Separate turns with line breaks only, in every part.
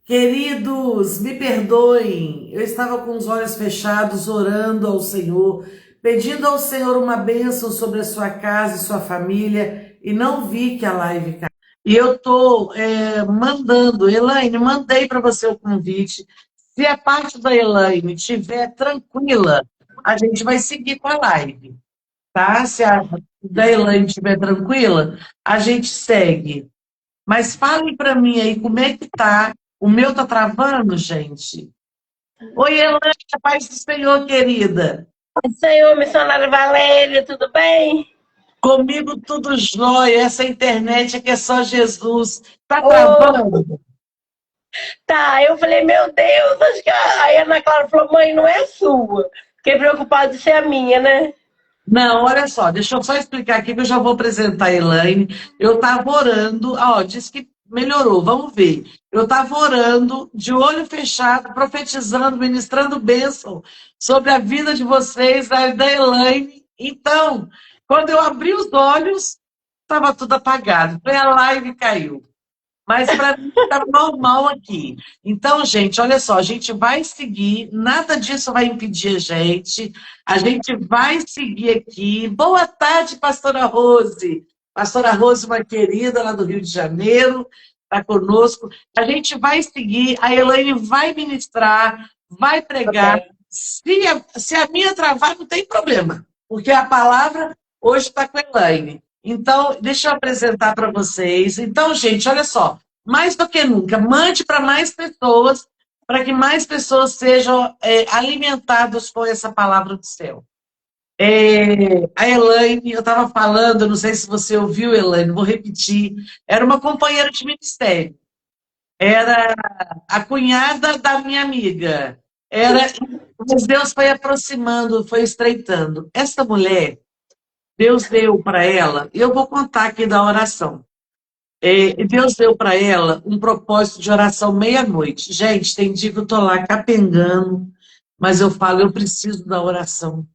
Queridos, me perdoem. Eu estava com os olhos fechados, orando ao Senhor, pedindo ao Senhor uma bênção sobre a sua casa e sua família, e não vi que a live caiu. E eu estou mandando, Elaine, mandei para você o convite. Se a parte da Elaine estiver tranquila, a gente vai seguir com a live, tá? Se a da Elaine estiver tranquila, a gente segue. Mas fale para mim aí como é que tá. O meu tá travando, gente. Oi, Elaine, a paz do Senhor, querida.
Senhor, missionário Valéria, tudo bem?
Comigo tudo jóia. Essa internet aqui é só Jesus. Tá
Oh,
travando?
tá. Eu falei, meu Deus, acho que a Ana Clara falou, mãe, não é sua. Fiquei preocupada de ser a minha, né?
Não, olha só, deixa eu só explicar aqui que eu já vou apresentar a Elaine. Eu estava orando, ó, disse que melhorou, vamos ver. Eu estava orando, de olho fechado, profetizando, ministrando bênção sobre a vida de vocês, da Elaine. Então, quando eu abri os olhos, estava tudo apagado. Foi a live caiu. Mas para mim está normal aqui. Então, gente, olha só, a gente vai seguir, nada disso vai impedir a gente. A gente vai seguir aqui. Boa tarde, pastora Rose. Pastora Rose, uma querida lá do Rio de Janeiro, está conosco. A gente vai seguir, a Elaine vai ministrar, vai
Tá
pregar.
bem.
Se a minha travar, não tem problema, porque a palavra hoje está com a Elaine. Então, deixa eu apresentar para vocês. Então, gente, olha só, mais do que nunca, mande para mais pessoas, para que mais pessoas sejam alimentadas com essa palavra do céu. A Elaine, eu estava falando, não sei se você ouviu, Elaine, vou repetir, era uma companheira de ministério, era a cunhada da minha amiga, era, mas Deus foi aproximando, foi estreitando. Essa mulher, Deus deu para ela, e eu vou contar aqui da oração. Deus deu para ela um propósito de oração meia-noite. Gente, tem dia que eu estou lá capengando, mas eu falo, eu preciso da oração.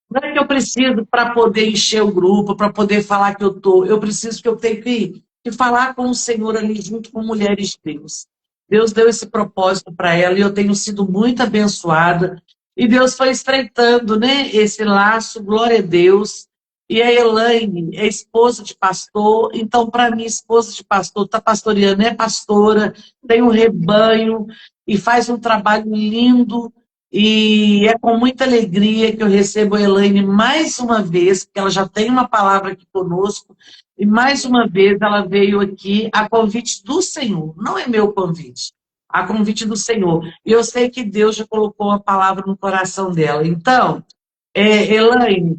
Não é que eu preciso para poder encher o grupo, para poder falar que eu estou. Eu preciso que eu tenho que falar com o Senhor ali junto com mulheres de Deus. Deus deu esse propósito para ela e eu tenho sido muito abençoada. E Deus foi estreitando, né, esse laço, glória a Deus. E a Elaine é esposa de pastor, então, para mim, esposa de pastor, está pastoreando, é pastora, tem um rebanho e faz um trabalho lindo. E é com muita alegria que eu recebo a Elaine mais uma vez, porque ela já tem uma palavra aqui conosco, e mais uma vez ela veio aqui a convite do Senhor, não é meu convite, a convite do Senhor. E eu sei que Deus já colocou a palavra no coração dela. Então, Elaine,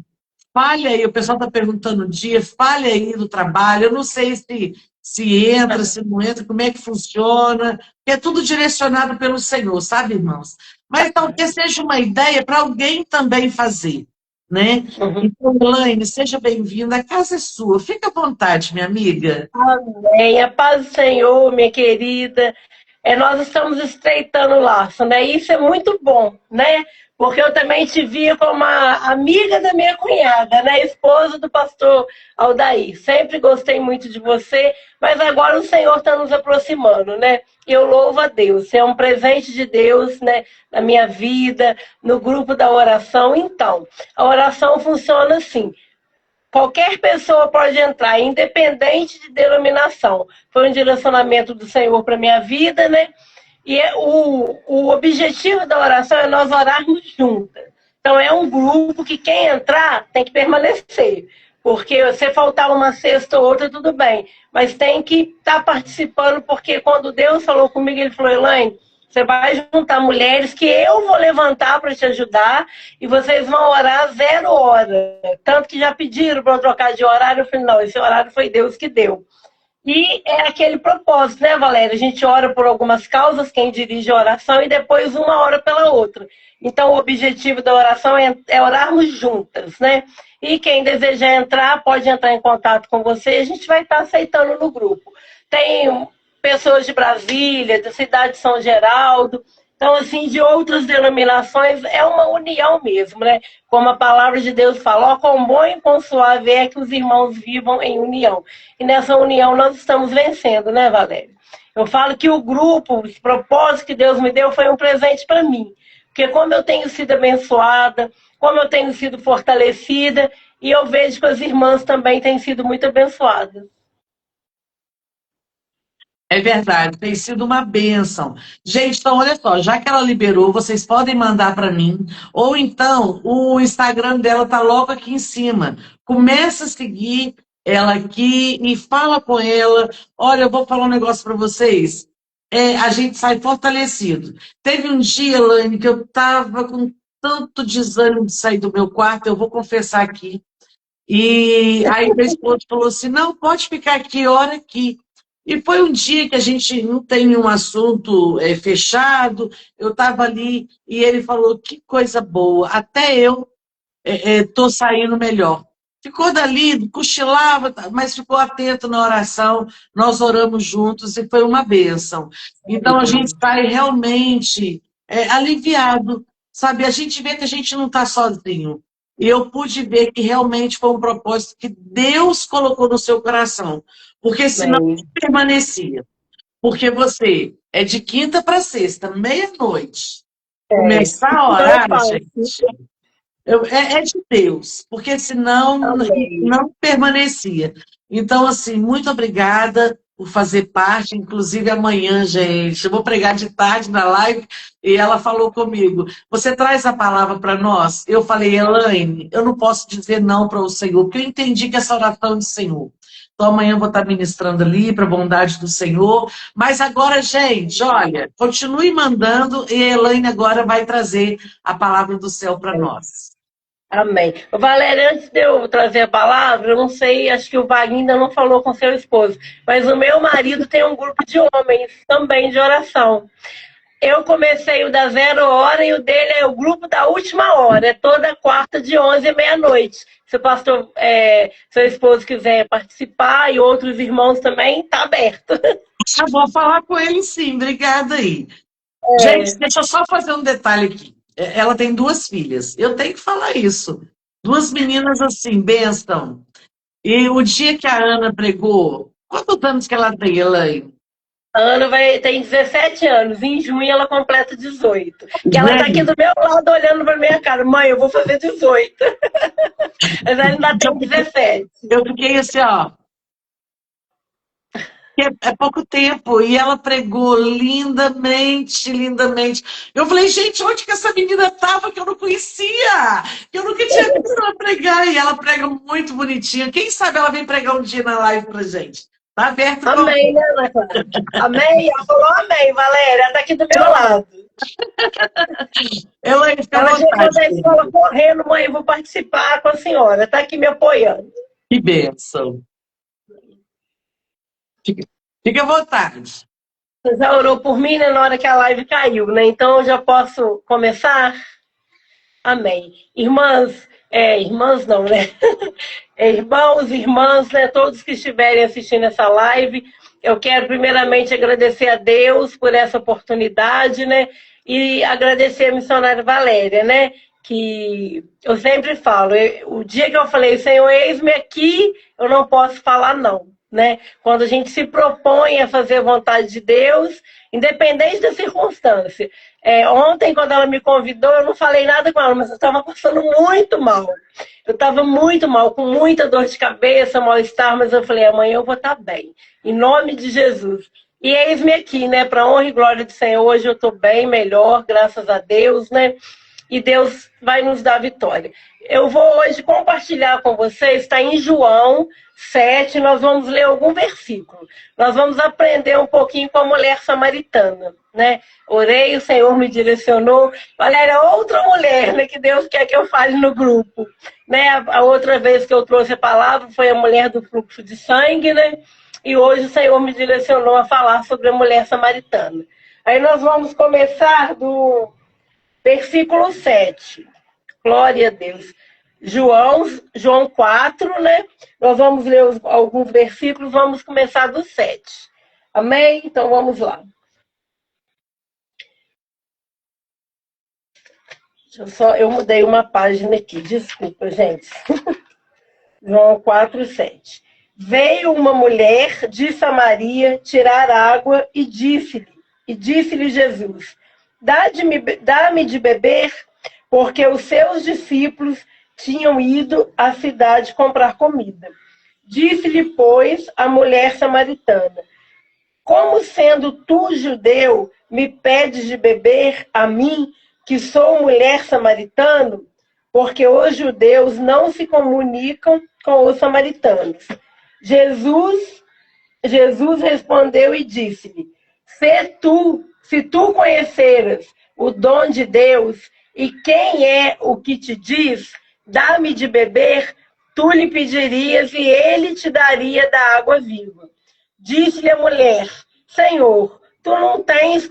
fale aí, o pessoal está perguntando o dia, fale aí do trabalho, eu não sei se entra, se não entra, como é que funciona, porque é tudo direcionado pelo Senhor, sabe, irmãos? Mas talvez seja uma ideia para alguém também fazer, né?
Uhum.
Então, Elaine, seja bem-vinda, a casa é sua, fica à vontade, minha amiga.
Amém. A paz do Senhor, minha querida. Nós estamos estreitando o laço, né? Isso é muito bom, né? Porque eu também te via como a amiga da minha cunhada, né? Esposa do pastor Aldair. Sempre gostei muito de você, mas agora o Senhor está nos aproximando, né? Eu louvo a Deus. Você é um presente de Deus, né? Na minha vida, no grupo da oração. Então, a oração funciona assim. Qualquer pessoa pode entrar, independente de denominação. Foi um direcionamento do Senhor para minha vida, né? E o objetivo da oração é nós orarmos juntas. Então, é um grupo que quem entrar tem que permanecer. Porque se faltar uma sexta ou outra, tudo bem. Mas tem que estar participando, porque quando Deus falou comigo, ele falou, Elaine, você vai juntar mulheres que eu vou levantar para te ajudar e vocês vão orar 0 hora. Tanto que já pediram para eu trocar de horário. Eu falei, não, esse horário foi Deus que deu. E é aquele propósito, né, Valéria? A gente ora por algumas causas, quem dirige a oração, e depois uma ora pela outra. Então, o objetivo da oração é orarmos juntas, né? E quem desejar entrar, pode entrar em contato com você, e a gente vai estar aceitando no grupo. Tem pessoas de Brasília, da cidade de São Geraldo, então, assim, de outras denominações, é uma união mesmo, né? Como a palavra de Deus fala, ó, quão bom e quão suave é que os irmãos vivam em união. E nessa união nós estamos vencendo, né, Valéria? Eu falo que o grupo, os propósitos que Deus me deu foi um presente para mim. Porque como eu tenho sido abençoada, como eu tenho sido fortalecida, e eu vejo que as irmãs também têm sido muito abençoadas.
É verdade, tem sido uma bênção. Gente, então olha só, já que ela liberou, vocês podem mandar para mim, ou então o Instagram dela tá logo aqui em cima. Começa a seguir ela aqui e fala com ela. Olha, eu vou falar um negócio para vocês. A gente sai fortalecido. Teve um dia, Elaine, que eu estava com tanto desânimo de sair do meu quarto, eu vou confessar aqui. E aí meu esposo falou assim, não, pode ficar aqui, ora aqui. E foi um dia que a gente não tem um assunto fechado, eu estava ali e ele falou, que coisa boa, até eu estou saindo melhor. Ficou dali, cochilava, mas ficou atento na oração, nós oramos juntos e foi uma bênção. Então a gente sai realmente aliviado, sabe? A gente vê que a gente não está sozinho. E eu pude ver que realmente foi um propósito que Deus colocou no seu coração, porque senão não permanecia. Porque você é de quinta para sexta, meia-noite. Começar a
Não é
orar,
fácil.
gente, é de Deus, porque senão
Amém.
não permanecia. Então, assim, muito obrigada por fazer parte, inclusive amanhã, gente. Eu vou pregar de tarde na live e ela falou comigo: você traz a palavra para nós? Eu falei, Elaine, eu não posso dizer não para o Senhor, porque eu entendi que essa oração é do Senhor. Então, amanhã eu vou estar ministrando ali para a bondade do Senhor. Mas agora, gente, olha, continue mandando e a Elaine agora vai trazer a palavra do céu para nós.
Amém. Valéria, antes de eu trazer a palavra, eu não sei, acho que o Wagner ainda não falou com seu esposo, mas o meu marido tem um grupo de homens também de oração. Eu comecei o da 0 hora e o dele é o grupo da última hora, é toda quarta de 11 à meia-noite. Se o pastor, seu esposo quiser participar e outros irmãos também, está aberto.
Eu vou falar com ele sim, obrigada aí. Gente, deixa eu só fazer um detalhe aqui. Ela tem 2 filhas. Eu tenho que falar isso. 2 meninas assim, bênção. E o dia que a Ana pregou, quantos anos que ela tem, Elaine?
A Ana tem 17 anos, em junho ela completa 18. Que ela tá aqui
Gente,
do meu lado olhando pra minha cara, mãe, eu vou fazer 18. Mas ela ainda tem 17.
eu fiquei assim, ó. É pouco tempo, e ela pregou lindamente, lindamente. Eu falei, gente, onde que essa menina estava que eu não conhecia? Que eu nunca tinha visto ela pregar, e ela prega muito bonitinha. Quem sabe ela vem pregar um dia na live pra gente. Tá aberto o
Amém,
convite.
né, Ana Clara? Amém? Ela falou amém, Valéria. Ela tá aqui do meu lado.
Elaine, fica à
Ela chegou
vontade,
da
querida.
escola correndo, mãe, eu vou participar com a senhora. Tá aqui me apoiando.
Que bênção. Fica, fica à vontade.
Você já orou por mim, né, na hora que a live caiu, né? Então eu já posso começar? Amém. Irmãs, irmãs não, né? Irmãos, irmãs, né? Todos que estiverem assistindo essa live, eu quero primeiramente agradecer a Deus por essa oportunidade, né? E agradecer a missionária Valéria, né? Que eu sempre falo, o dia que eu falei, Senhor, eis-me aqui, eu não posso falar não, né? Quando a gente se propõe a fazer a vontade de Deus, independente da circunstância. Ontem, quando ela me convidou, eu não falei nada com ela, mas eu estava passando muito mal. Eu estava muito mal, com muita dor de cabeça, mal-estar, mas eu falei, amanhã eu vou estar bem. Em nome de Jesus. E eis-me aqui, né? Para honra e glória do Senhor, hoje eu estou bem, melhor, graças a Deus, né? E Deus vai nos dar vitória. Eu vou hoje compartilhar com vocês, está em João 7, nós vamos ler algum versículo. Nós vamos aprender um pouquinho com a mulher samaritana, né? Orei, o Senhor me direcionou. Valéria, outra mulher, né, que Deus quer que eu fale no grupo. Né? A outra vez que eu trouxe a palavra foi a mulher do fluxo de sangue, né? E hoje o Senhor me direcionou a falar sobre a mulher samaritana. Aí nós vamos começar do versículo 7. Glória a Deus. João 4, né? Nós vamos ler alguns versículos, vamos começar do 7. Amém? Então vamos lá. Eu mudei uma página aqui, desculpa, gente. João 4, 7. Veio uma mulher de Samaria tirar água e disse-lhe Jesus: dá-me de beber, porque os seus discípulos tinham ido à cidade comprar comida. Disse-lhe, pois, a mulher samaritana: como sendo tu judeu, me pedes de beber a mim, que sou mulher samaritano? Porque os judeus não se comunicam com os samaritanos. Jesus respondeu e disse-lhe: se tu conheceras o dom de Deus e quem é o que te diz, dá-me de beber, tu lhe pedirias e ele te daria da água viva. Disse-lhe a mulher: Senhor, tu não tens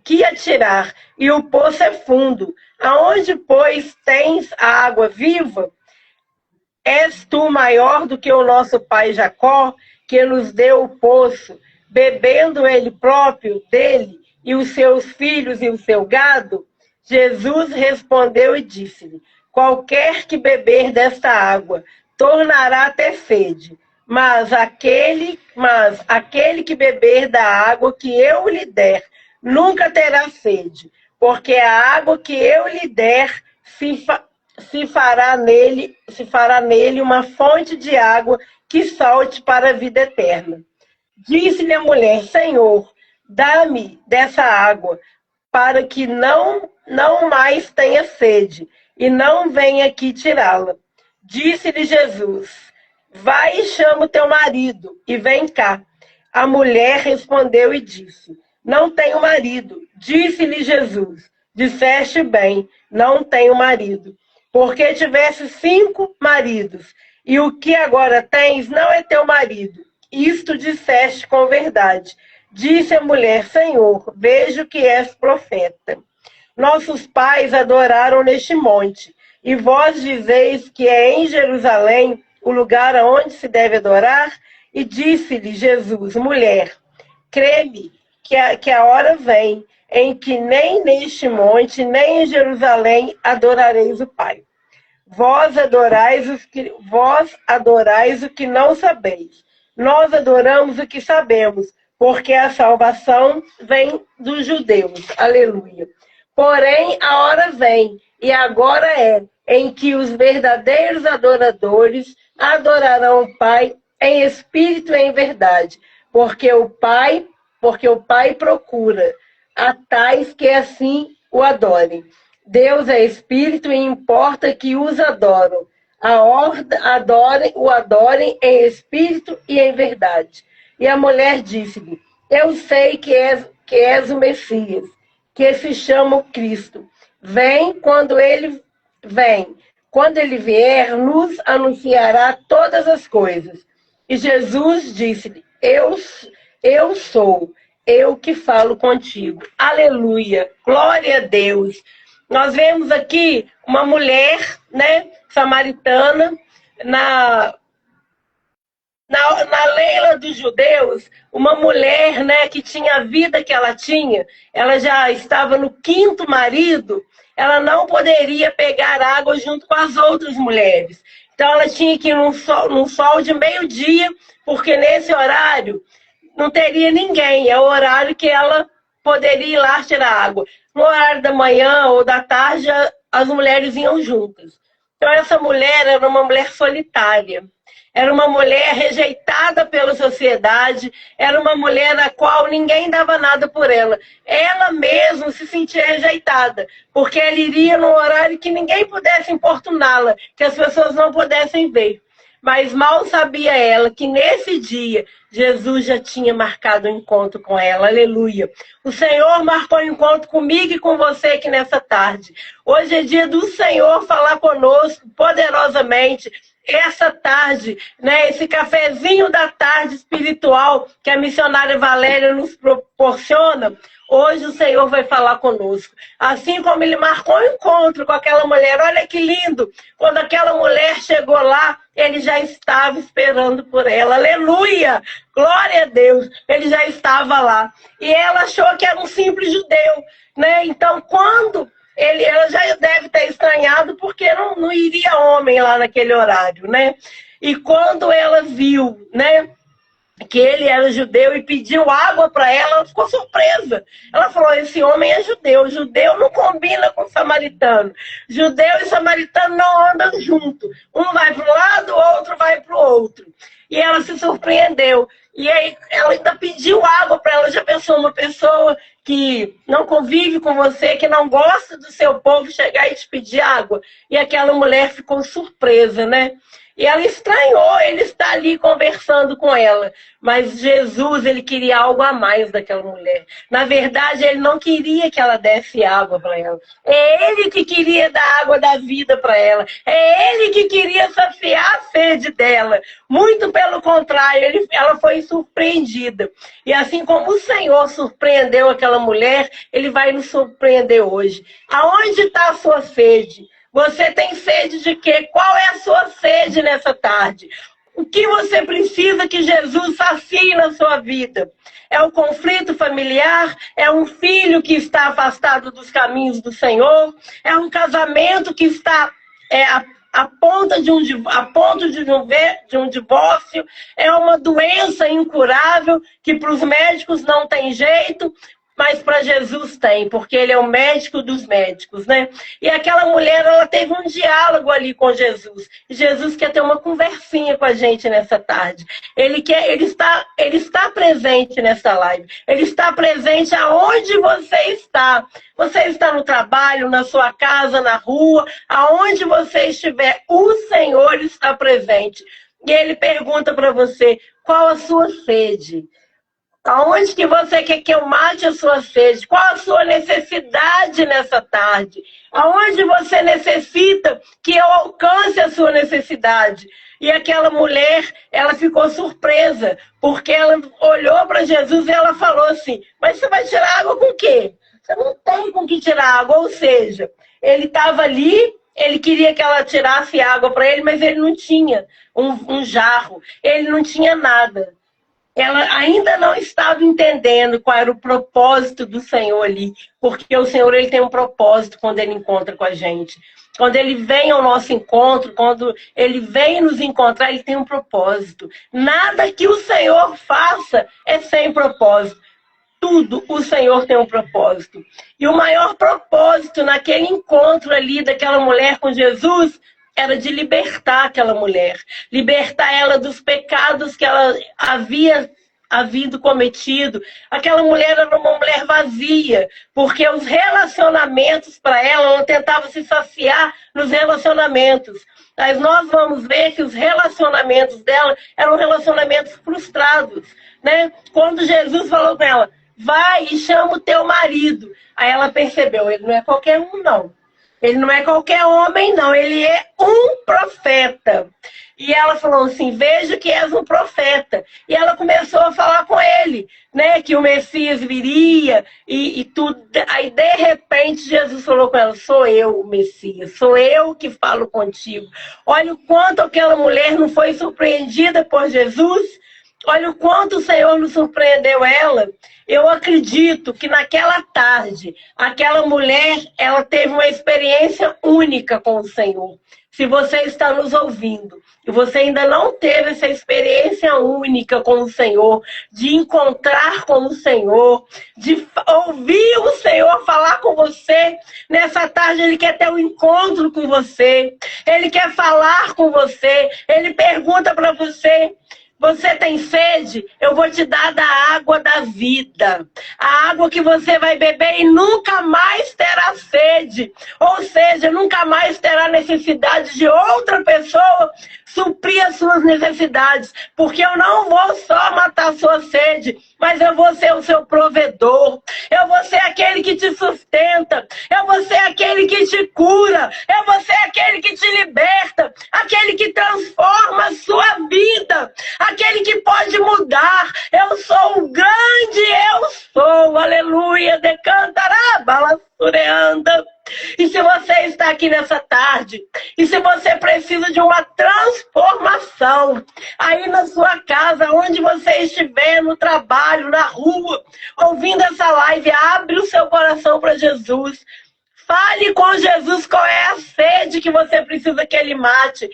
que atirar, e o poço é fundo. Aonde, pois, tens a água viva? És tu maior do que o nosso pai Jacó, que nos deu o poço, bebendo ele próprio dele, e os seus filhos e o seu gado? Jesus respondeu e disse-lhe: qualquer que beber desta água tornará a ter sede, mas aquele que beber da água que eu lhe der nunca terá sede, porque a água que eu lhe der se fará nele uma fonte de água que salte para a vida eterna. Disse-lhe a mulher: Senhor, dá-me dessa água, para que não mais tenha sede, e não venha aqui tirá-la. Disse-lhe Jesus: vai e chama o teu marido, e vem cá. A mulher respondeu e disse: não tenho marido. Disse-lhe Jesus: disseste bem, não tenho marido, porque tivesse 5 maridos, e o que agora tens não é teu marido. Isto disseste com verdade. Disse a mulher: Senhor, vejo que és profeta. Nossos pais adoraram neste monte, e vós dizeis que é em Jerusalém o lugar aonde se deve adorar? E disse-lhe Jesus: mulher, crê-me que a hora vem em que nem neste monte, nem em Jerusalém adorareis o Pai. Vós adorais o que não sabeis. Nós adoramos o que sabemos, porque a salvação vem dos judeus. Aleluia. Porém, a hora vem, e agora é, em que os verdadeiros adoradores adorarão o Pai em espírito e em verdade, porque o Pai procura a tais que assim o adorem. Deus é espírito e importa que os adoram. O adorem em espírito e em verdade. E a mulher disse-lhe: eu sei que és o Messias, que se chama o Cristo. Quando ele vier, nos anunciará todas as coisas. E Jesus disse-lhe: eu sou, eu que falo contigo. Aleluia, glória a Deus. Nós vemos aqui uma mulher, né, samaritana, na lei dos judeus, uma mulher, né, que tinha a vida que ela tinha, ela já estava no 5º marido, ela não poderia pegar água junto com as outras mulheres. Então ela tinha que ir num sol de meio-dia, porque nesse horário não teria ninguém, é o horário que ela poderia ir lá tirar água. No horário da manhã ou da tarde, as mulheres iam juntas. Então essa mulher era uma mulher solitária. Era uma mulher rejeitada pela sociedade, era uma mulher a qual ninguém dava nada por ela. Ela mesma se sentia rejeitada, porque ela iria num horário que ninguém pudesse importuná-la, que as pessoas não pudessem ver. Mas mal sabia ela que nesse dia Jesus já tinha marcado um encontro com ela. Aleluia. O Senhor marcou um encontro comigo e com você aqui nessa tarde. Hoje é dia do Senhor falar conosco poderosamente. Essa tarde, né, esse cafezinho da tarde espiritual que a missionária Valéria nos proporciona, hoje o Senhor vai falar conosco. Assim como ele marcou um encontro com aquela mulher, olha que lindo, quando aquela mulher chegou lá, ele já estava esperando por ela. Aleluia! Glória a Deus! Ele já estava lá. E ela achou que era um simples judeu, né? Então, quando ela já deve ter estranhado, porque não iria homem lá naquele horário, né? E quando ela viu, né, que ele era judeu e pediu água para ela ficou surpresa. Ela falou, esse homem é judeu, judeu não combina com samaritano. Judeu e samaritano não andam junto. Um vai para um lado, o outro vai para o outro. E ela se surpreendeu. E aí ela ainda pediu água para ela. Já pensou uma pessoa que não convive com você, que não gosta do seu povo, chegar e te pedir água? E aquela mulher ficou surpresa, né? E ela estranhou ele estar ali conversando com ela. Mas Jesus, ele queria algo a mais daquela mulher. Na verdade, ele não queria que ela desse água para ela. É ele que queria dar água da vida para ela. É ele que queria saciar a sede dela. Muito pelo contrário, ela foi surpreendida. E assim como o Senhor surpreendeu aquela mulher, ele vai nos surpreender hoje. Aonde está a sua sede? Você tem sede de quê? Qual é a sua sede nessa tarde? O que você precisa que Jesus sacie na sua vida? É o conflito familiar? É um filho que está afastado dos caminhos do Senhor? É um casamento que está a ponto de um divórcio? É uma doença incurável que para os médicos não tem jeito? Mas para Jesus tem, porque ele é o médico dos médicos, né? E aquela mulher, ela teve um diálogo ali com Jesus. E Jesus quer ter uma conversinha com a gente nessa tarde. Ele está presente nessa live. Ele está presente aonde você está. Você está no trabalho, na sua casa, na rua, aonde você estiver, o Senhor está presente. E ele pergunta para você, qual a sua sede? Aonde que você quer que eu mate a sua sede? Qual a sua necessidade nessa tarde? Aonde você necessita que eu alcance a sua necessidade? E aquela mulher, ela ficou surpresa, porque ela olhou para Jesus e ela falou assim, mas você vai tirar água com o quê? Você não tem com que tirar água, ou seja, ele estava ali, ele queria que ela tirasse água para ele, mas ele não tinha um jarro, ele não tinha nada. Ela ainda não estava entendendo qual era o propósito do Senhor ali, porque o Senhor, ele tem um propósito quando ele encontra com a gente. Quando ele vem ao nosso encontro, quando ele vem nos encontrar, ele tem um propósito. Nada que o Senhor faça é sem propósito. Tudo o Senhor tem um propósito. E o maior propósito naquele encontro ali daquela mulher com Jesus era de libertar aquela mulher, libertar ela dos pecados que ela havia cometido. Aquela mulher era uma mulher vazia, porque os relacionamentos para ela tentava se saciar nos relacionamentos. Mas nós vamos ver que os relacionamentos dela eram relacionamentos frustrados, né? Quando Jesus falou com ela, vai e chama o teu marido. Aí ela percebeu, ele não é qualquer um, não. Ele não é qualquer homem, não. Ele é um profeta. E ela falou assim, vejo que és um profeta. E ela começou a falar com ele, né? Que o Messias viria e tudo. Aí, de repente, Jesus falou com ela, sou eu o Messias. Sou eu que falo contigo. Olha o quanto aquela mulher não foi surpreendida por Jesus. Olha o quanto o Senhor nos surpreendeu ela. Eu acredito que naquela tarde, aquela mulher, ela teve uma experiência única com o Senhor. Se você está nos ouvindo e você ainda não teve essa experiência única com o Senhor, de encontrar com o Senhor, de ouvir o Senhor falar com você, nessa tarde ele quer ter um encontro com você, ele quer falar com você, ele pergunta para você, você tem sede? Eu vou te dar da água da vida. A água que você vai beber e nunca mais terá sede. Ou seja, nunca mais terá necessidade de outra pessoa suprir as suas necessidades. Porque eu não vou só matar a sua sede, mas eu vou ser o seu provedor. Eu vou ser aquele que te sustenta. Eu vou ser aquele que te cura. Eu vou ser aquele que te liberta. Aquele que transforma a sua vida. Aquele que pode mudar. Eu sou o grande, eu sou. Aleluia. Decantará, balassureanda. E se você está aqui nessa tarde, e se você precisa de uma transformação, aí na sua casa, onde você estiver, no trabalho, na rua, ouvindo essa live, abre o seu coração para Jesus. Fale com Jesus qual é a sede que você precisa que ele mate.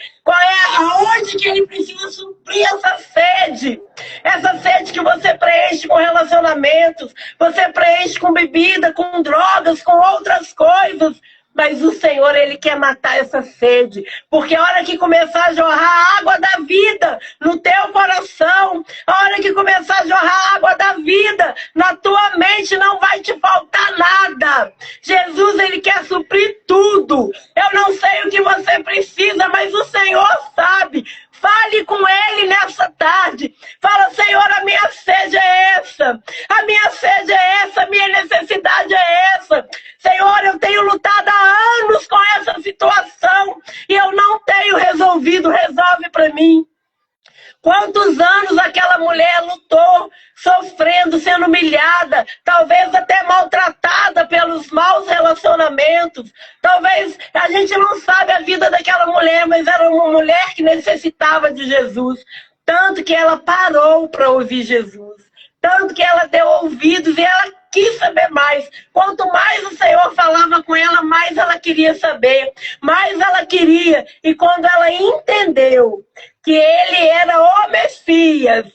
Aonde que ele precisa suprir essa sede. Essa sede que você preenche com relacionamentos, você preenche com bebida, com drogas, com outras coisas. Mas o Senhor, ele quer matar essa sede. Porque a hora que começar a jorrar a água da vida no teu coração, a hora que começar a jorrar a água da vida na tua mente, não vai te faltar nada. Jesus, ele quer suprir tudo. Eu não sei o que você precisa, mas o Senhor sabe. Fale com ele nessa tarde. Fala, Senhor, a minha sede é essa. A minha sede é essa. A minha necessidade é essa. Senhor, eu tenho lutado há anos com essa situação e eu não tenho resolvido. Resolve para mim. Quantos anos aquela mulher lutou, sofrendo, sendo humilhada, talvez até maltratada pelos maus relacionamentos. Talvez a gente não sabe a vida daquela mulher, mas era uma mulher que necessitava de Jesus. Tanto que ela parou para ouvir Jesus. Tanto que ela deu ouvidos e ela quis saber mais. Quanto mais o Senhor falava com ela, mais ela queria saber. Mais ela queria. E quando ela entendeu que ele era o Messias,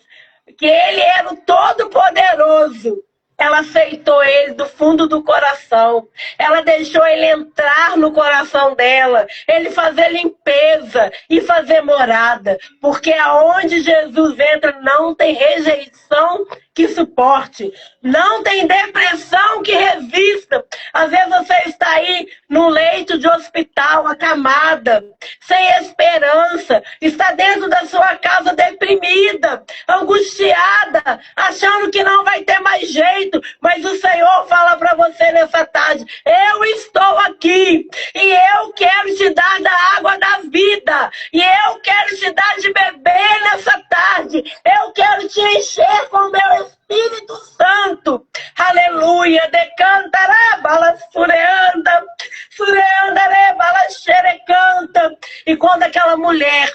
que ele era o Todo-Poderoso, ela aceitou ele do fundo do coração. Ela deixou ele entrar no coração dela. Ele fazer limpeza e fazer morada. Porque aonde Jesus entra não tem rejeição que suporte. Não tem depressão que resista. Às vezes você está aí num leito de hospital, acamada, sem esperança. Está dentro da sua casa deprimida, angustiada, achando que não vai ter mais jeito. Mas o Senhor fala para você nessa tarde: eu estou aqui e eu quero te dar da água da vida. E eu quero te dar de beber nessa tarde. Eu quero te encher com o meu Espírito Santo. Aleluia. Decantará, bala sureanda, sureandaré, bala xerecanta. E quando aquela mulher,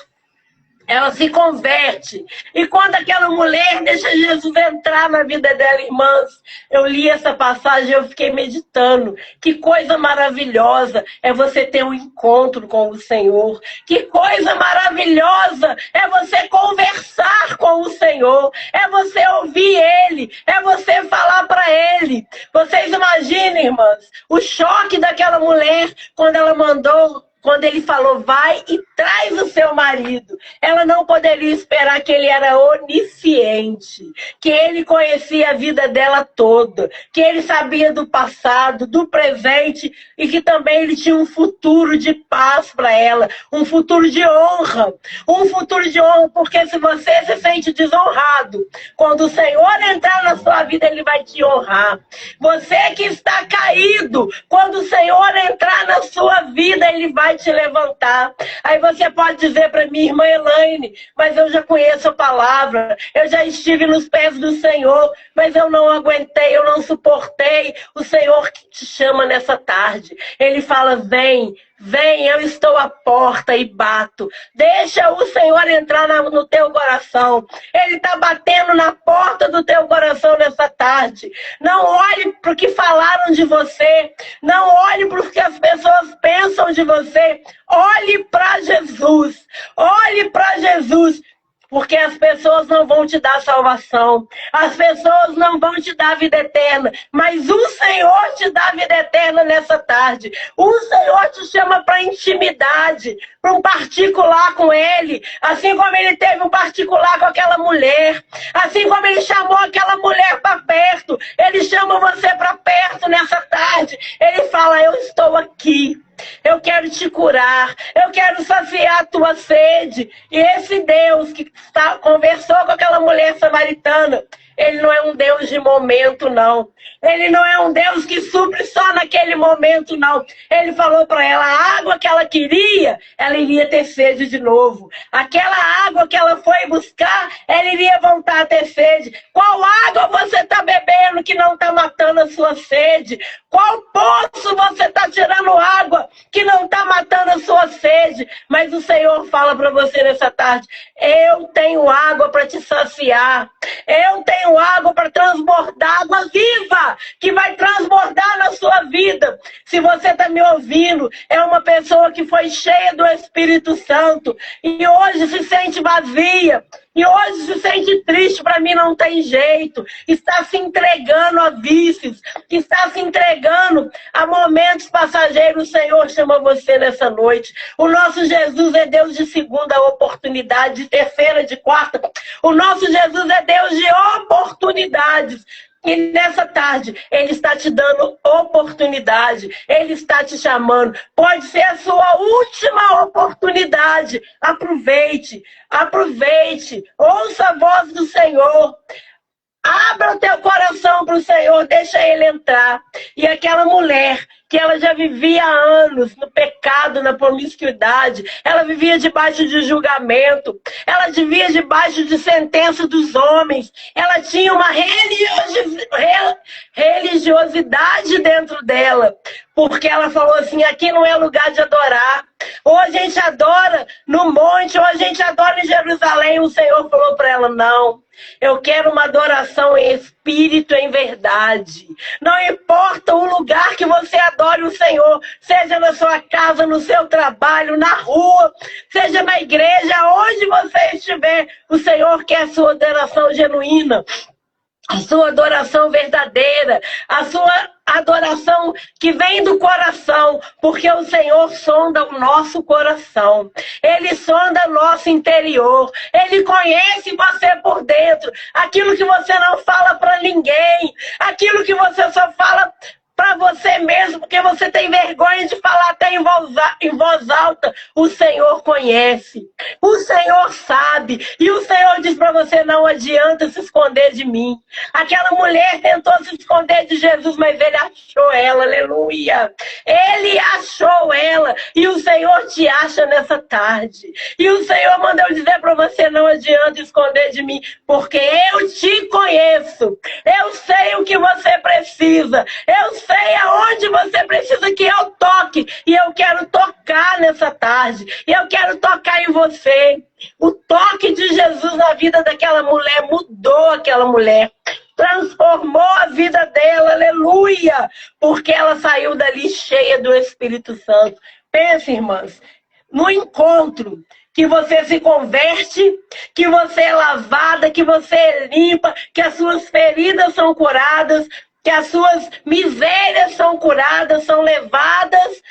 ela se converte. E quando aquela mulher deixa Jesus entrar na vida dela, irmãs, eu li essa passagem e eu fiquei meditando. Que coisa maravilhosa é você ter um encontro com o Senhor. Que coisa maravilhosa é você conversar com o Senhor. É você ouvir Ele. É você falar para Ele. Vocês imaginem, irmãs, o choque daquela mulher quando ela mandou. Quando ele falou, vai e traz o seu marido. Ela não poderia esperar que ele era onisciente. Que ele conhecia a vida dela toda. Que ele sabia do passado, do presente. E que também ele tinha um futuro de paz para ela. Um futuro de honra. Um futuro de honra, porque se você se sente desonrado, quando o Senhor entrar na sua vida, ele vai te honrar. Você que está caído, quando o Senhor entrar na sua vida, ele vai te levantar. Aí você pode dizer para mim, irmã Elaine, mas eu já conheço a palavra, eu já estive nos pés do Senhor, mas eu não aguentei, eu não suportei. O Senhor que te chama nessa tarde, ele fala, vem, vem, eu estou à porta e bato. Deixa o Senhor entrar no teu coração. Ele está batendo na porta do teu coração nessa tarde. Não olhe para o que falaram de você. Não olhe para o que as pessoas pensam de você. Olhe para Jesus. Olhe para Jesus. Porque as pessoas não vão te dar salvação. As pessoas não vão te dar vida eterna. Mas o Senhor te dá vida eterna nessa tarde. O Senhor te chama para intimidade, para um particular com Ele. Assim como Ele teve um particular com aquela mulher. Assim como Ele chamou aquela mulher para perto. Ele chama você para perto nessa tarde. Ele fala, eu estou aqui. Eu quero te curar, eu quero saciar a tua sede. E esse Deus que conversou com aquela mulher samaritana, ele não é um Deus de momento, não. Ele não é um Deus que supre só naquele momento, não. Ele falou para ela, a água que ela queria, ela iria ter sede de novo. Aquela água que ela foi buscar, ela iria voltar a ter sede. Qual água você está bebendo que não está matando a sua sede? Qual poço você está tirando água que não está matando a sua sede? Mas o Senhor fala para você nessa tarde, eu tenho água para te saciar. Eu tenho água para transbordar água viva. rua, que vai transbordar na sua vida. Se você está me ouvindo, é uma pessoa que foi cheia do Espírito Santo e hoje se sente vazia. E hoje se sente triste, para mim não tem jeito. Está se entregando a vícios, está se entregando a momentos passageiros. O Senhor chama você nessa noite. O nosso Jesus é Deus de segunda oportunidade, de terceira, de quarta. O nosso Jesus é Deus de oportunidades. E nessa tarde, Ele está te dando oportunidade. Ele está te chamando. Pode ser a sua última oportunidade. Aproveite, aproveite. Ouça a voz do Senhor. Abra o teu coração para o Senhor, deixa Ele entrar. E aquela mulher que ela já vivia há anos no pecado, na promiscuidade, ela vivia debaixo de julgamento, ela vivia debaixo de sentença dos homens, ela tinha uma religiosidade dentro dela, porque ela falou assim, aqui não é lugar de adorar, ou a gente adora no monte, ou a gente adora em Jerusalém. O Senhor falou para ela, não, eu quero uma adoração em espírito e em verdade. Não importa o lugar que você adore o Senhor, seja na sua casa, no seu trabalho, na rua, seja na igreja, onde você estiver, o Senhor quer a sua adoração genuína, a sua adoração verdadeira, a sua adoração que vem do coração, porque o Senhor sonda o nosso coração. Ele sonda o nosso interior. Ele conhece você por dentro. Aquilo que você não fala para ninguém, aquilo que você só fala para você mesmo, porque você tem vergonha de falar até em voz alta. O Senhor conhece, o Senhor sabe, e o Senhor diz para você, não adianta se esconder de mim. Aquela mulher tentou se esconder de Jesus, mas Ele achou ela, aleluia. Ele achou ela, e o Senhor te acha nessa tarde. E o Senhor mandou dizer para você, não adianta esconder de mim, porque eu te conheço, eu sei o que você precisa, eu sei aonde você precisa que eu toque. E eu quero tocar nessa tarde. E eu quero tocar em você. O toque de Jesus na vida daquela mulher mudou aquela mulher. Transformou a vida dela, aleluia. Porque ela saiu dali cheia do Espírito Santo. Pense, irmãs, no encontro que você se converte, que você é lavada, que você é limpa, que as suas feridas são curadas, que as suas misérias são curadas, são levadas,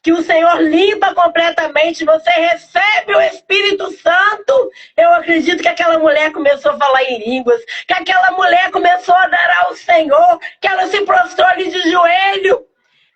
que o Senhor limpa completamente, você recebe o Espírito Santo. Eu acredito que aquela mulher começou a falar em línguas, que aquela mulher começou a adorar ao Senhor, que ela se prostrou ali de joelho.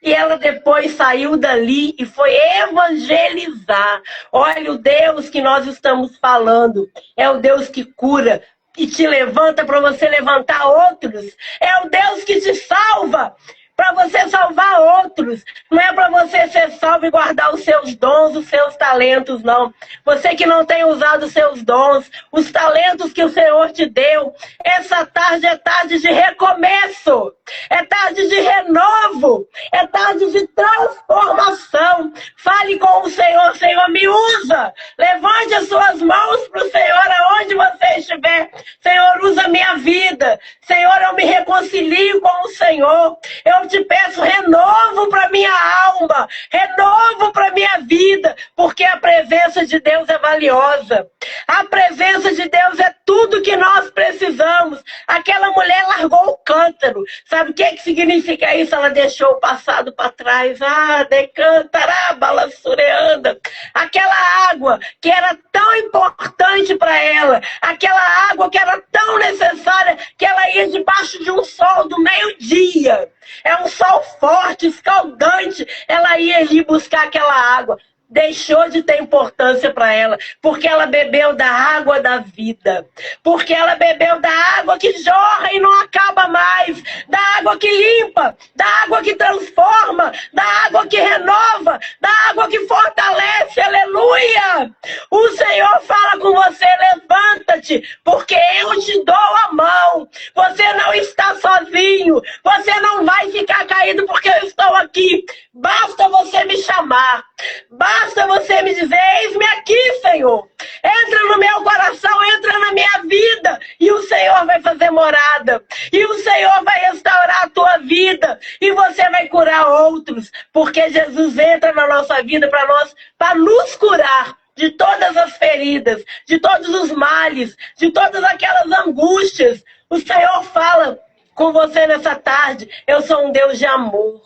E ela depois saiu dali e foi evangelizar. Olha, o Deus que nós estamos falando é o Deus que cura e te levanta para você levantar outros. É o Deus que te salva para você salvar outros. Não é para você ser salvo e guardar os seus dons, os seus talentos, não. Você que não tem usado os seus dons, os talentos que o Senhor te deu, essa tarde é tarde de recomeço, é tarde de renovo, é tarde de transformação. Fale com o Senhor, Senhor, me usa. Levante as suas mãos para o Senhor aonde você estiver. Senhor, usa a minha vida. Senhor, eu me reconcilio com o Senhor. Eu te peço renovo para minha alma, renovo para minha vida, porque a presença de Deus é valiosa. A presença de Deus é tudo que nós precisamos. Aquela mulher largou o cântaro. Sabe o que significa isso? Ela deixou o passado para trás. Ah, decantará, balançureanda. Aquela água que era tão importante para ela, aquela água que era tão necessária, que ela ia debaixo de um sol do meio-dia. É um sol forte, escaldante. Ela ia ali buscar aquela água. Deixou de ter importância para ela, porque ela bebeu da água da vida, porque ela bebeu da água que jorra e não acaba mais, da água que limpa, da água que transforma, da água que renova, da água que fortalece, aleluia! O Senhor fala com você, levanta-te, porque eu te dou a mão, você não está sozinho. sozinho. Você não vai ficar caído porque eu estou aqui. Basta você me chamar. Basta você me dizer, eis-me aqui, Senhor. Entra no meu coração, entra na minha vida. E o Senhor vai fazer morada. E o Senhor vai restaurar a tua vida. E você vai curar outros. Porque Jesus entra na nossa vida para nos curar de todas as feridas, de todos os males, de todas aquelas angústias. O Senhor fala com você nessa tarde. Eu sou um Deus de amor.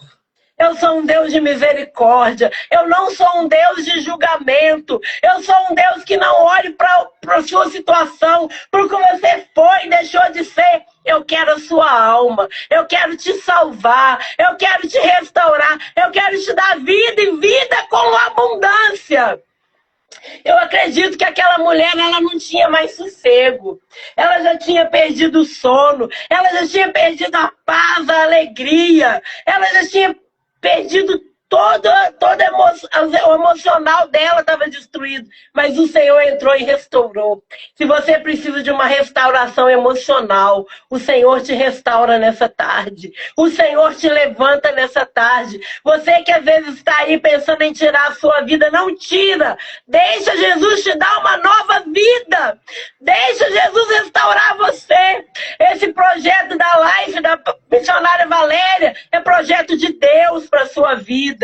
Eu sou um Deus de misericórdia. Eu não sou um Deus de julgamento. Eu sou um Deus que não olhe para a sua situação, para o que você foi e deixou de ser. Eu quero a sua alma. Eu quero te salvar. Eu quero te restaurar. Eu quero te dar vida e vida com abundância. Eu acredito que aquela mulher, ela não tinha mais sossego. Ela já tinha perdido o sono. Ela já tinha perdido a paz, a alegria. Ela já tinha perdido o emocional dela estava destruído. Mas o Senhor entrou e restaurou. Se você precisa de uma restauração emocional, o Senhor te restaura nessa tarde. O Senhor te levanta nessa tarde. Você que às vezes está aí pensando em tirar a sua vida, não tira. Deixa Jesus te dar uma nova vida. Deixa Jesus restaurar você. Esse projeto da Life, da missionária Valéria, é projeto de Deus para a sua vida.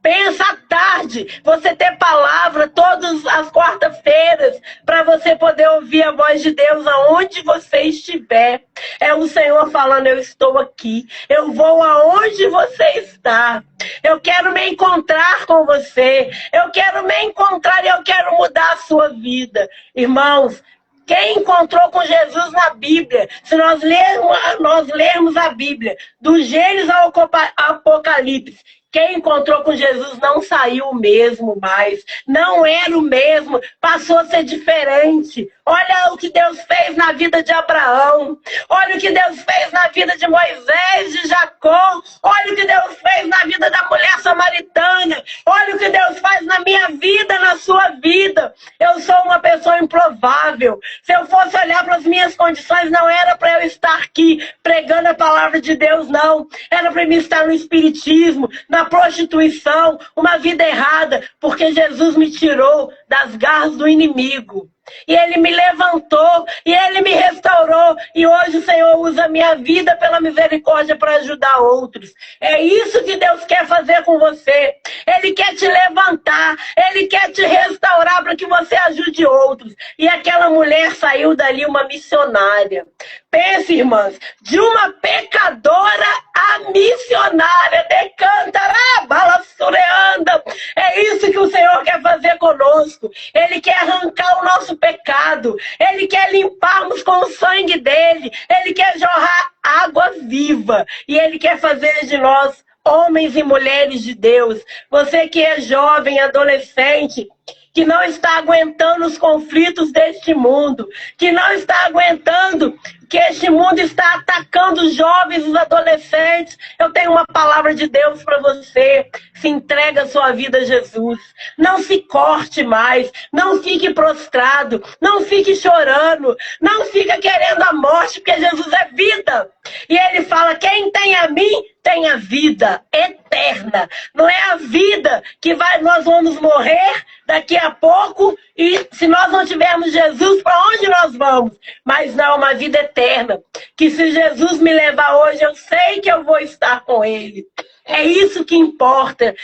Pensa à tarde, você ter palavra todas as quartas-feiras, para você poder ouvir a voz de Deus aonde você estiver. É o Senhor falando, eu estou aqui, eu vou aonde você está. Eu quero me encontrar com você, eu quero me encontrar e eu quero mudar a sua vida. Irmãos, quem encontrou com Jesus na Bíblia, se nós lermos a Bíblia, do Gênesis ao Apocalipse, quem encontrou com Jesus não saiu o mesmo mais, não era o mesmo, passou a ser diferente. Olha o que Deus fez na vida de Abraão, olha o que Deus fez na vida de Moisés, de Jacó, olha o que Deus fez na vida da mulher samaritana, olha o que Deus faz na minha vida, na sua vida. Eu sou uma pessoa improvável. Se eu fosse olhar para as minhas condições, não era para eu estar aqui pregando a palavra de Deus, não. Era para mim estar no espiritismo, na prostituição, uma vida errada, porque Jesus me tirou das garras do inimigo. E Ele me levantou, e Ele me restaurou, e hoje o Senhor usa a minha vida pela misericórdia para ajudar outros. É isso que Deus quer fazer com você. Ele quer te levantar, Ele quer te restaurar para que você ajude outros. E aquela mulher saiu dali uma missionária. Pense, irmãs, de uma pecadora a missionária, decantará, balassureanda. É isso que o Senhor quer fazer conosco. Ele quer arrancar o nosso pecado. Ele quer limparmos com o sangue dele. Ele quer jorrar água viva. E Ele quer fazer de nós homens e mulheres de Deus. Você que é jovem, adolescente, que não está aguentando os conflitos deste mundo, que não está aguentando que este mundo está atacando os jovens, os adolescentes. Eu tenho uma palavra de Deus para você. Se entrega a sua vida a Jesus. Não se corte mais. Não fique prostrado. Não fique chorando. Não fica querendo a morte, porque Jesus é vida. E Ele fala, quem tem a mim, tem a vida eterna. Não é a vida que nós vamos morrer daqui a pouco e se nós não tivermos Jesus, para onde nós vamos? Mas não, uma vida eterna. Que se Jesus me levar hoje, eu sei que eu vou estar com Ele. É isso que importa.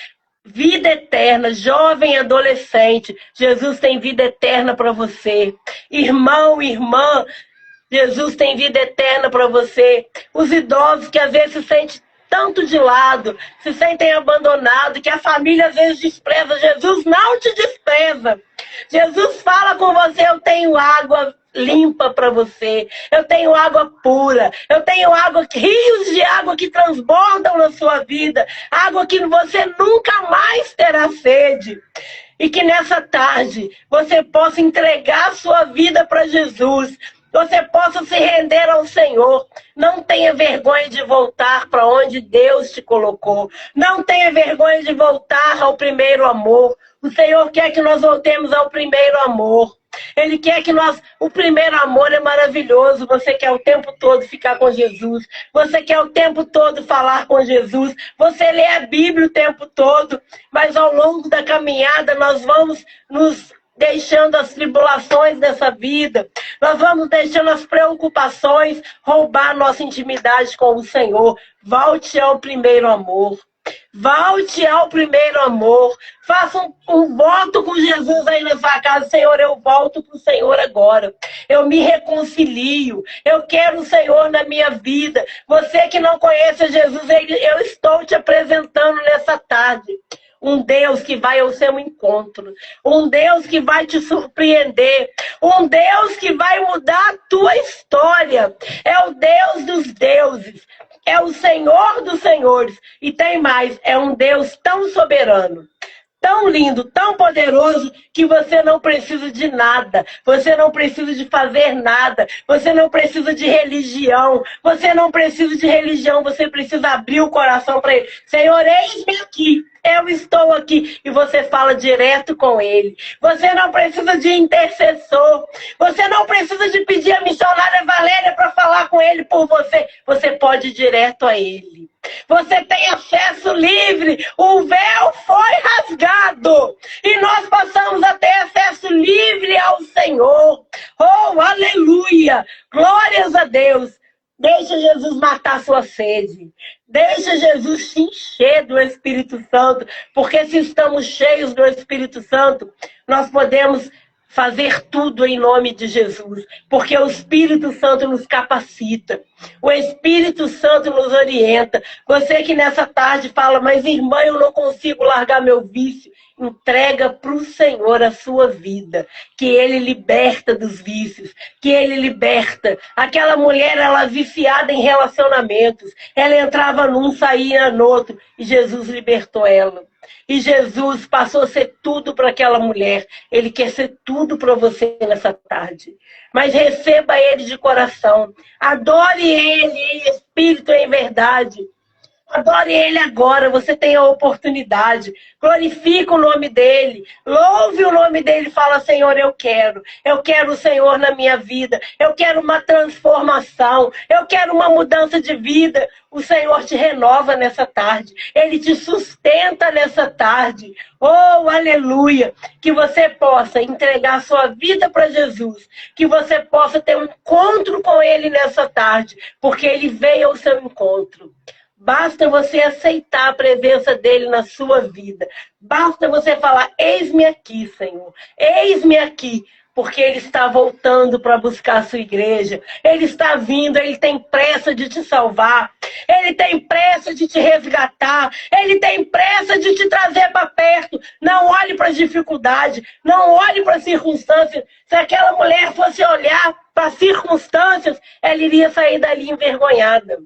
Vida eterna, jovem, adolescente. Jesus tem vida eterna para você. Irmão, irmã, Jesus tem vida eterna para você. Os idosos que às vezes se sentem tanto de lado, se sentem abandonados, que a família às vezes despreza. Jesus não te despreza. Jesus fala com você, eu tenho água limpa para você, eu tenho água pura, eu tenho água, rios de água que transbordam na sua vida, água que você nunca mais terá sede. E que nessa tarde você possa entregar a sua vida para Jesus, você possa se render ao Senhor. Não tenha vergonha de voltar para onde Deus te colocou. Não tenha vergonha de voltar ao primeiro amor. O Senhor quer que nós voltemos ao primeiro amor. Ele quer que nós... O primeiro amor é maravilhoso. Você quer o tempo todo ficar com Jesus. Você quer o tempo todo falar com Jesus. Você lê a Bíblia o tempo todo. Mas ao longo da caminhada nós vamos nos deixando as tribulações dessa vida. Nós vamos deixando as preocupações roubar nossa intimidade com o Senhor. Volte ao primeiro amor. Volte ao primeiro amor. Faça um voto com Jesus aí na sua casa. Senhor, eu volto para o Senhor agora. Eu me reconcilio. Eu quero o Senhor na minha vida. Você que não conhece Jesus, eu estou te apresentando nessa tarde. Um Deus que vai ao seu encontro. Um Deus que vai te surpreender. Um Deus que vai mudar a tua história. É o Deus dos deuses. É o Senhor dos senhores. E tem mais, é um Deus tão soberano, tão lindo, tão poderoso, que você não precisa de nada. Você não precisa de fazer nada. Você não precisa de religião. Você não precisa de religião. Você precisa abrir o coração para Ele. Senhor, eis-me aqui. Eu estou aqui. E você fala direto com Ele. Você não precisa de intercessor. Você não precisa de pedir a missionária Valéria para falar com Ele por você. Você pode ir direto a Ele. Você tem acesso livre. O véu foi rasgado. E nós passamos a ter acesso livre ao Senhor. Oh, aleluia! Glórias a Deus. Deixa Jesus matar sua sede. Deixa Jesus te encher do Espírito Santo. Porque se estamos cheios do Espírito Santo, nós podemos fazer tudo em nome de Jesus. Porque o Espírito Santo nos capacita. O Espírito Santo nos orienta. Você que nessa tarde fala, mas irmã, eu não consigo largar meu vício. Entrega para o Senhor a sua vida. Que Ele liberta dos vícios. Que Ele liberta. Aquela mulher, ela viciada em relacionamentos. Ela entrava num, saía no outro. E Jesus libertou ela. E Jesus passou a ser tudo para aquela mulher. Ele quer ser tudo para você nessa tarde. Mas receba Ele de coração. Adore Ele em espírito e em verdade. Adore Ele agora, você tem a oportunidade. Glorifique o nome dEle. Louve o nome dEle. Fala, Senhor, eu quero. Eu quero o Senhor na minha vida. Eu quero uma transformação. Eu quero uma mudança de vida. O Senhor te renova nessa tarde. Ele te sustenta nessa tarde. Oh, aleluia. Que você possa entregar a sua vida para Jesus. Que você possa ter um encontro com Ele nessa tarde. Porque Ele veio ao seu encontro. Basta você aceitar a presença dEle na sua vida. Basta você falar, eis-me aqui, Senhor. Eis-me aqui. Porque Ele está voltando para buscar a sua igreja. Ele está vindo, Ele tem pressa de te salvar. Ele tem pressa de te resgatar. Ele tem pressa de te trazer para perto. Não olhe para as dificuldades. Não olhe para as circunstâncias. Se aquela mulher fosse olhar para as circunstâncias, ela iria sair dali envergonhada.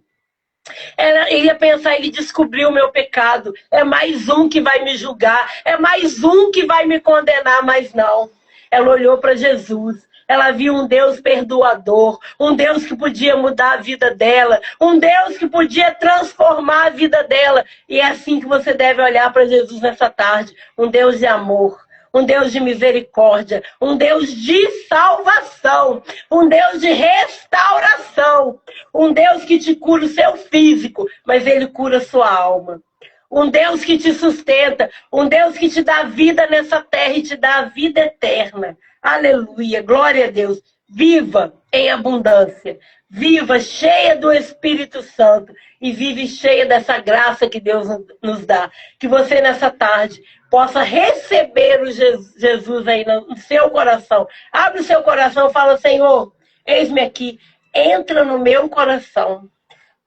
Ela iria pensar, ele descobriu o meu pecado. É mais um que vai me julgar. É mais um que vai me condenar. Mas não. Ela olhou para Jesus. Ela viu um Deus perdoador. Um Deus que podia mudar a vida dela. Um Deus que podia transformar a vida dela. E é assim que você deve olhar para Jesus nessa tarde. Um Deus de amor. Um Deus de misericórdia, um Deus de salvação, um Deus de restauração, um Deus que te cura o seu físico, mas Ele cura a sua alma. Um Deus que te sustenta, um Deus que te dá vida nessa terra e te dá a vida eterna. Aleluia, glória a Deus. Viva em abundância, viva cheia do Espírito Santo e vive cheia dessa graça que Deus nos dá. Que você nessa tarde possa receber o Jesus aí no seu coração. Abre o seu coração e fala, Senhor, eis-me aqui, entra no meu coração.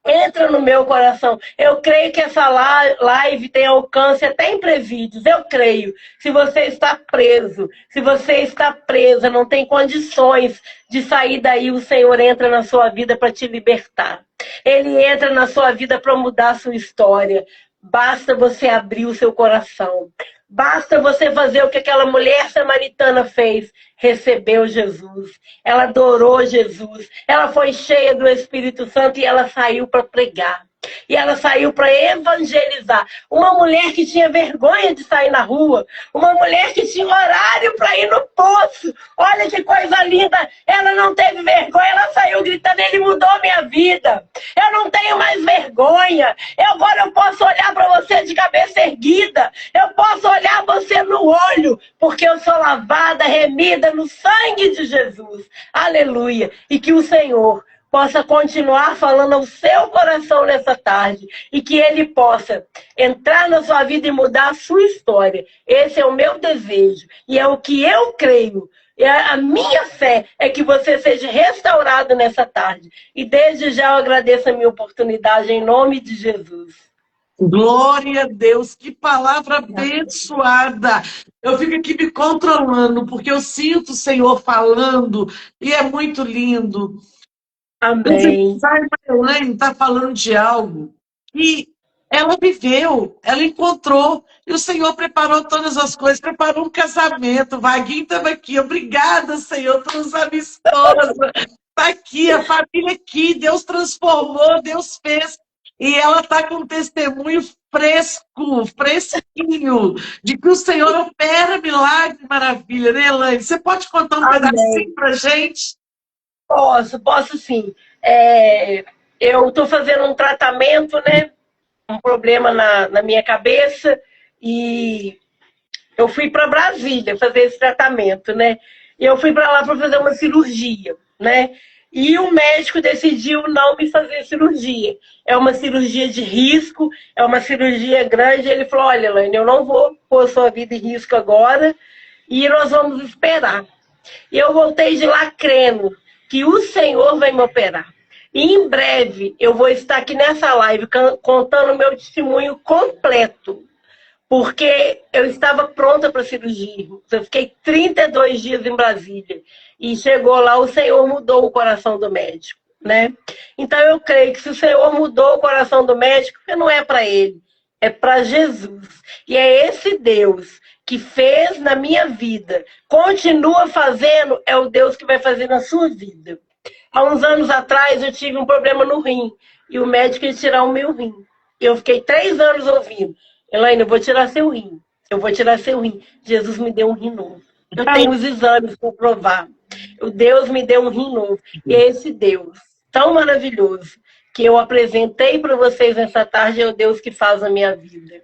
Entra no meu coração. Eu creio que essa live tem alcance até em presídios. Eu creio. Se você está preso, se você está presa, não tem condições de sair daí, o Senhor entra na sua vida para te libertar. Ele entra na sua vida para mudar a sua história. Basta você abrir o seu coração. Basta você fazer o que aquela mulher samaritana fez. Recebeu Jesus. Ela adorou Jesus. Ela foi cheia do Espírito Santo e ela saiu para pregar. e ela saiu para evangelizar. Uma mulher que tinha vergonha de sair na rua, uma mulher que tinha horário para ir no poço. Olha que coisa linda! Ela não teve vergonha, ela saiu gritando, ele mudou minha vida. Eu não tenho mais vergonha. Agora eu posso olhar para você de cabeça erguida. Eu posso olhar você no olho, porque eu sou lavada, remida no sangue de Jesus. Aleluia. E que o Senhor possa continuar falando ao seu coração nessa tarde e que Ele possa entrar na sua vida e mudar a sua história. Esse é o meu desejo e é o que eu creio. E a minha fé é que você seja restaurado nessa tarde. E desde já eu agradeço a minha oportunidade em nome de Jesus.
Glória a Deus, que palavra abençoada. Eu fico aqui me controlando, porque eu sinto o Senhor falando, e é muito lindo.
Amém.
A Elaine está falando de algo que ela viveu, ela encontrou, e o Senhor preparou todas as coisas, preparou um casamento. Vaguinho estava aqui, obrigada, Senhor, por usar minha esposa. Está aqui, a família aqui, Deus transformou, Deus fez. E ela está com um testemunho fresco, fresquinho, de que o Senhor opera milagre e maravilha, né, Elaine? Você pode contar um pedacinho para a gente?
Posso sim. Eu estou fazendo um tratamento, né? Um problema na minha cabeça e eu fui para Brasília fazer esse tratamento, né? E eu fui para lá para fazer uma cirurgia, né? E o médico decidiu não me fazer cirurgia. É uma cirurgia de risco, é uma cirurgia grande. Ele falou, olha, Elaine, eu não vou pôr sua vida em risco agora e nós vamos esperar. E eu voltei de lá crendo que o Senhor vai me operar. E em breve eu vou estar aqui nessa live contando o meu testemunho completo. Porque eu estava pronta para a cirurgia. Eu fiquei 32 dias em Brasília. E chegou lá, o Senhor mudou o coração do médico, né? Então eu creio que se o Senhor mudou o coração do médico, não é para ele, é para Jesus. E é esse Deus que fez na minha vida, continua fazendo, é o Deus que vai fazer na sua vida. Há uns anos atrás eu tive um problema no rim. E o médico ia tirar o meu rim. Eu fiquei 3 anos ouvindo. Elaine, eu vou tirar seu rim. Eu vou tirar seu rim. Jesus me deu um rim novo. Eu tenho os exames para provar. O Deus me deu um rim novo. E é esse Deus tão maravilhoso que eu apresentei para vocês nessa tarde, é o Deus que faz a minha vida.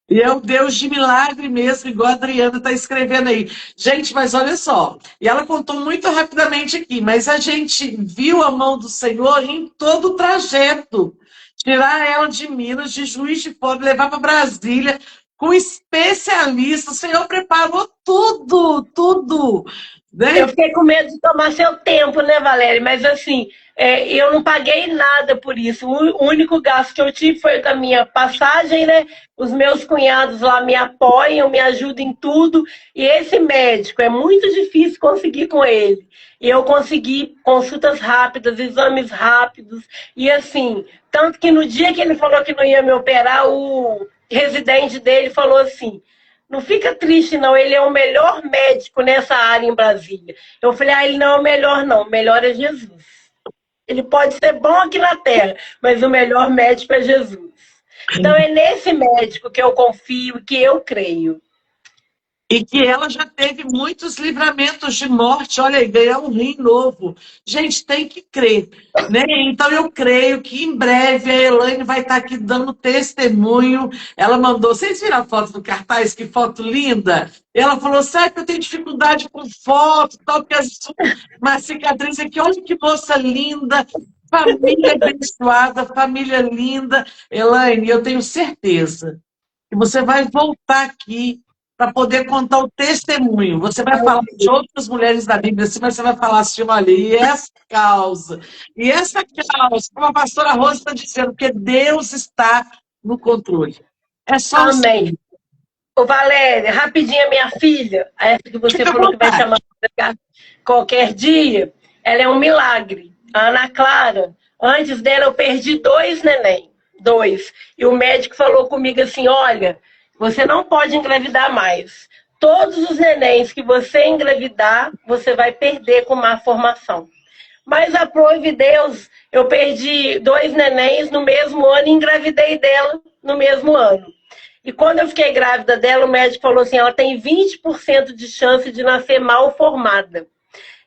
E é o Deus de milagre mesmo, igual a Adriana está escrevendo aí. Gente, mas olha só, e ela contou muito rapidamente aqui, mas a gente viu a mão do Senhor em todo o trajeto. Tirar ela de Minas, de Juiz de Fora, levar para Brasília, com especialista. O Senhor preparou tudo, tudo. Né?
Eu fiquei com medo de tomar seu tempo, né, Valéria? Mas assim, eu não paguei nada por isso. O único gasto que eu tive foi da minha passagem, né? Os meus cunhados lá me apoiam, me ajudam em tudo. E esse médico, é muito difícil conseguir com ele. E eu consegui consultas rápidas, exames rápidos. E assim, tanto que no dia que ele falou que não ia me operar, o residente dele falou assim, não fica triste, não. Ele é o melhor médico nessa área em Brasília. Eu falei, ele não é o melhor, não. O melhor é Jesus. Ele pode ser bom aqui na Terra, mas o melhor médico é Jesus. Então é nesse médico que eu confio, que eu creio.
E que ela já teve muitos livramentos de morte. Olha aí, ganhar um rim novo. Gente, tem que crer. Né? Então eu creio que em breve a Elaine vai estar aqui dando testemunho. Ela mandou, vocês viram a foto do cartaz? Que foto linda! Ela falou, sabe que eu tenho dificuldade com foto, tal, porque uma cicatriz aqui, olha que moça linda, família abençoada, família linda. Elaine, eu tenho certeza que você vai voltar aqui para poder contar o testemunho. Você vai falar de outras mulheres da Bíblia, assim, mas você vai falar assim, olha, e essa causa, como a pastora Rosa está dizendo, que Deus está no controle. É só
Amém. Ô, Valéria, rapidinho, minha filha, essa que você falou que vai chamar qualquer dia, ela é um milagre. A Ana Clara, antes dela eu perdi 2 neném, 2. E o médico falou comigo assim, olha, você não pode engravidar mais. Todos os nenéns que você engravidar, você vai perder com má formação. Mas aprove Deus Eu perdi 2 nenéns no mesmo ano e engravidei dela no mesmo ano. E quando eu fiquei grávida dela, o médico falou assim, ela tem 20% de chance de nascer mal formada.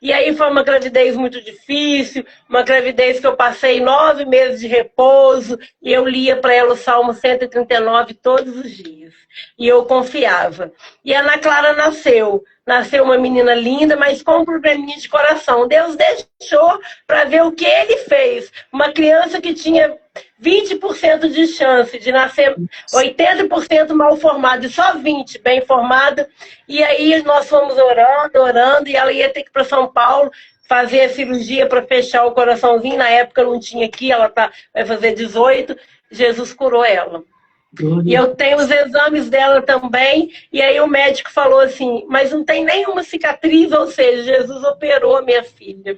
E aí foi uma gravidez muito difícil, uma gravidez que eu passei 9 meses de repouso, e eu lia para ela o Salmo 139 todos os dias. E eu confiava. E a Ana Clara nasceu. Nasceu uma menina linda, mas com um probleminha de coração. Deus deixou para ver o que ele fez. Uma criança que tinha 20% de chance de nascer 80% mal formada e só 20% bem formada. E aí nós fomos orando, orando, e ela ia ter que ir para São Paulo fazer a cirurgia para fechar o coraçãozinho. Na época não tinha aqui, ela vai fazer 18. Jesus curou ela. E eu tenho os exames dela também, e aí o médico falou assim, mas não tem nenhuma cicatriz, ou seja, Jesus operou a minha filha.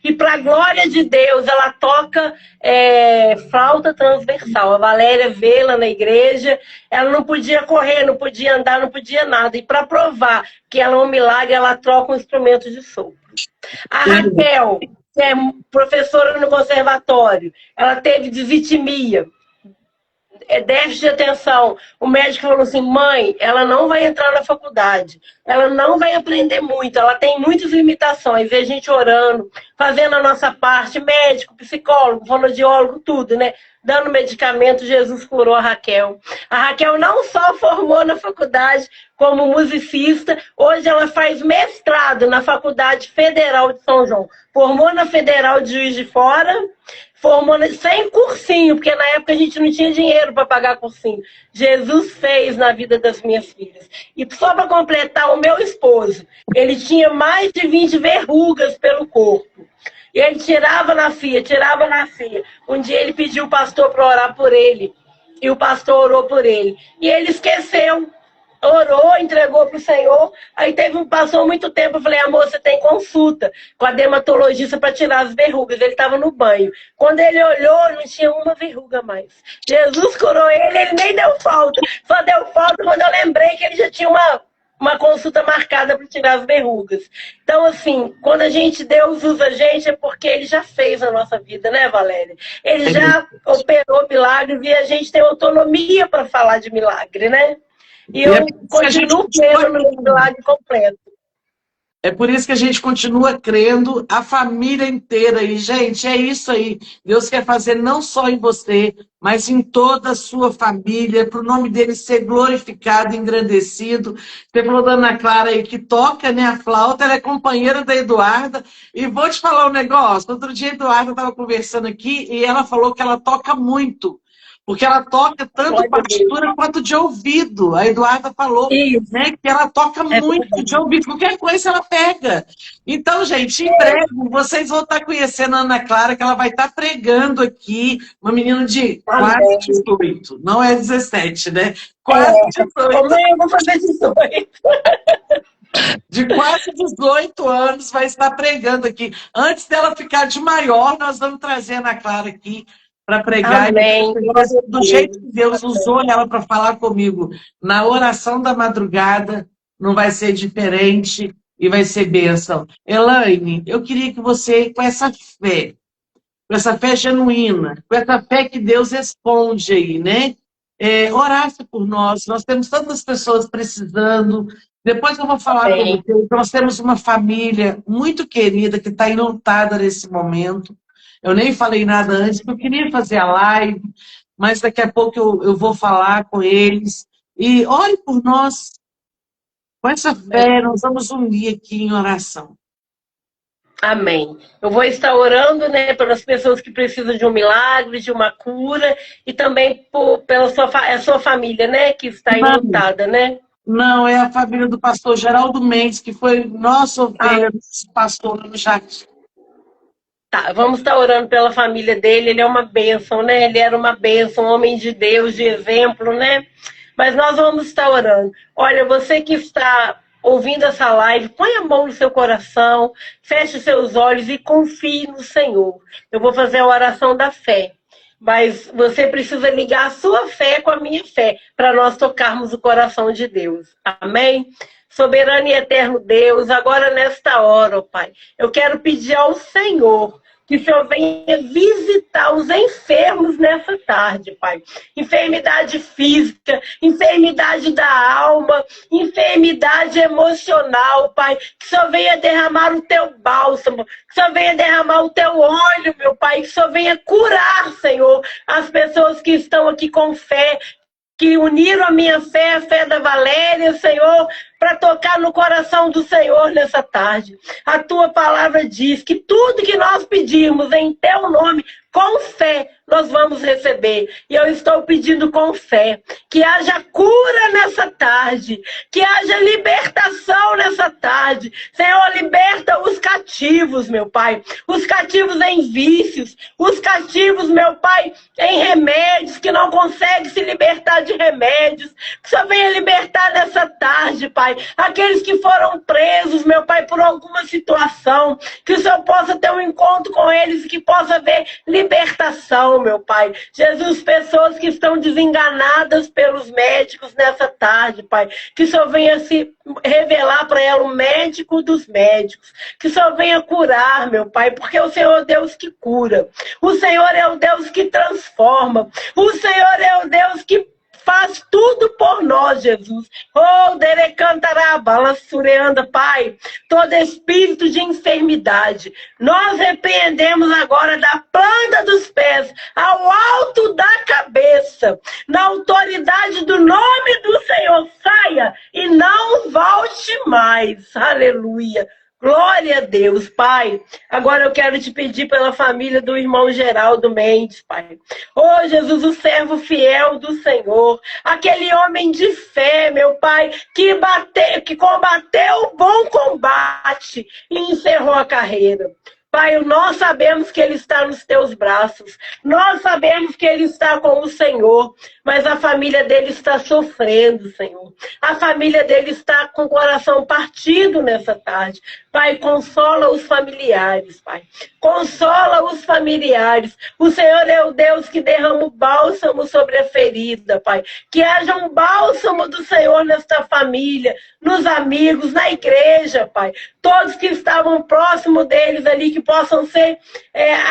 E para a glória de Deus, ela toca flauta transversal. A Valéria vê lá na igreja, ela não podia correr, não podia andar, não podia nada. E para provar que ela é um milagre, ela troca um instrumento de sopro. A Raquel, que é professora no conservatório, ela teve disvitimia, déficit de atenção. O médico falou assim, mãe, ela não vai entrar na faculdade, ela não vai aprender muito, ela tem muitas limitações. E a gente orando, fazendo a nossa parte, médico, psicólogo, fonoaudiólogo, tudo, né? Dando medicamento, Jesus curou a Raquel. A Raquel não só formou na faculdade como musicista, hoje ela faz mestrado na Faculdade Federal de São João. Formou na Federal de Juiz de Fora, formou sem cursinho, porque na época a gente não tinha dinheiro para pagar cursinho. Jesus fez na vida das minhas filhas. E só para completar, o meu esposo, ele tinha mais de 20 verrugas pelo corpo. E ele tirava na fia, tirava na fia. Um dia ele pediu o pastor para orar por ele. E o pastor orou por ele. E ele esqueceu. Orou, entregou para o Senhor. Aí passou muito tempo, eu falei, amor, você tem consulta com a dermatologista para tirar as verrugas. Ele estava no banho. Quando ele olhou, não tinha uma verruga mais. Jesus curou ele, ele nem deu falta. Só deu falta quando eu lembrei que ele já tinha uma consulta marcada para tirar as verrugas. Então, assim, quando Deus usa a gente, é porque ele já fez a nossa vida, né, Valéria? Ele já operou milagres e a gente tem autonomia para falar de milagre, né? E eu continuo crendo no milagre completo.
É por isso que a gente continua crendo, a família inteira. E, gente, é isso aí. Deus quer fazer não só em você, mas em toda a sua família, para o nome dele ser glorificado, engrandecido. Você falou da Ana Clara aí, que toca, né, a flauta, ela é companheira da Eduarda. E vou te falar um negócio. Outro dia a Eduarda estava conversando aqui e ela falou que ela toca muito. Porque ela toca tanto partitura quanto de ouvido. A Eduarda falou, né, que ela toca muito de ouvido. Qualquer coisa ela pega. Então, gente, em breve vocês vão estar conhecendo a Ana Clara, que ela vai estar pregando aqui. Uma menina de quase 18. Não é 17, né? Quase 18.
Eu vou fazer 18.
De quase 18 anos vai estar pregando aqui. Antes dela ficar de maior, nós vamos trazer a Ana Clara aqui para pregar.
Amém.
Do jeito que Deus usou ela para falar comigo na oração da madrugada, não vai ser diferente e vai ser bênção. Elaine, eu queria que você, com essa fé genuína, com essa fé que Deus responde aí, né? Orasse por nós. Nós temos tantas pessoas precisando. Depois eu vou falar com vocês. Nós temos uma família muito querida que está enlutada nesse momento. Eu nem falei nada antes, porque eu queria fazer a live, mas daqui a pouco eu vou falar com eles. E ore por nós. Com essa fé, nós vamos unir aqui em oração.
Amém. Eu vou estar orando, né, pelas pessoas que precisam de um milagre, de uma cura, e também pela sua família, né, que está enlutada, né?
Não, é a família do pastor Geraldo Mendes, que foi nosso pastor no Jardim.
Tá, vamos estar orando pela família dele. Ele é uma bênção, né? Ele era uma bênção, um homem de Deus, de exemplo, né? Mas nós vamos estar orando. Olha, você que está ouvindo essa live, põe a mão no seu coração, feche seus olhos e confie no Senhor. Eu vou fazer a oração da fé, mas você precisa ligar a sua fé com a minha fé, para nós tocarmos o coração de Deus. Amém? Soberano e eterno Deus, agora nesta hora, ó Pai, eu quero pedir ao Senhor que o Senhor venha visitar os enfermos nessa tarde, Pai. Enfermidade física, enfermidade da alma, enfermidade emocional, Pai. Que o Senhor venha derramar o teu bálsamo, que o Senhor venha derramar o teu óleo, meu Pai. Que o Senhor venha curar, Senhor, as pessoas que estão aqui com fé, que uniram a minha fé, a fé da Valéria, Senhor, para tocar no coração do Senhor nessa tarde. A tua palavra diz que tudo que nós pedimos em teu nome, com fé, nós vamos receber. E eu estou pedindo com fé que haja cura nessa tarde, que haja libertação nessa tarde. Senhor, liberta os cativos, meu Pai. Os cativos em vícios, os cativos, meu Pai, em remédios, que não conseguem se libertar de remédios. Que só venha libertar nessa tarde, Pai. Aqueles que foram presos, meu Pai, por alguma situação, que o Senhor possa ter um encontro com eles e que possa haver libertação, meu Pai. Jesus, pessoas que estão desenganadas pelos médicos nessa tarde, Pai. Que o Senhor venha se revelar para ela o médico dos médicos. Que o Senhor venha curar, meu Pai, porque o Senhor é o Deus que cura. O Senhor é o Deus que transforma. O Senhor é o Deus que faz tudo por nós, Jesus. Oh, derecantaraba, sureanda, Pai. Todo espírito de enfermidade, nós repreendemos agora da planta dos pés ao alto da cabeça. Na autoridade do nome do Senhor, saia e não volte mais. Aleluia. Glória a Deus, Pai. Agora eu quero te pedir pela família do irmão Geraldo Mendes, Pai. Oh, Jesus, o servo fiel do Senhor. Aquele homem de fé, meu Pai, que combateu o bom combate e encerrou a carreira. Pai, nós sabemos que ele está nos teus braços. Nós sabemos que ele está com o Senhor. Mas a família dele está sofrendo, Senhor. A família dele está com o coração partido nessa tarde. Pai, consola os familiares, Pai. Consola os familiares. O Senhor é o Deus que derrama o bálsamo sobre a ferida, Pai. Que haja um bálsamo do Senhor nesta família, nos amigos, na igreja, Pai. Todos que estavam próximo deles ali, que possam ser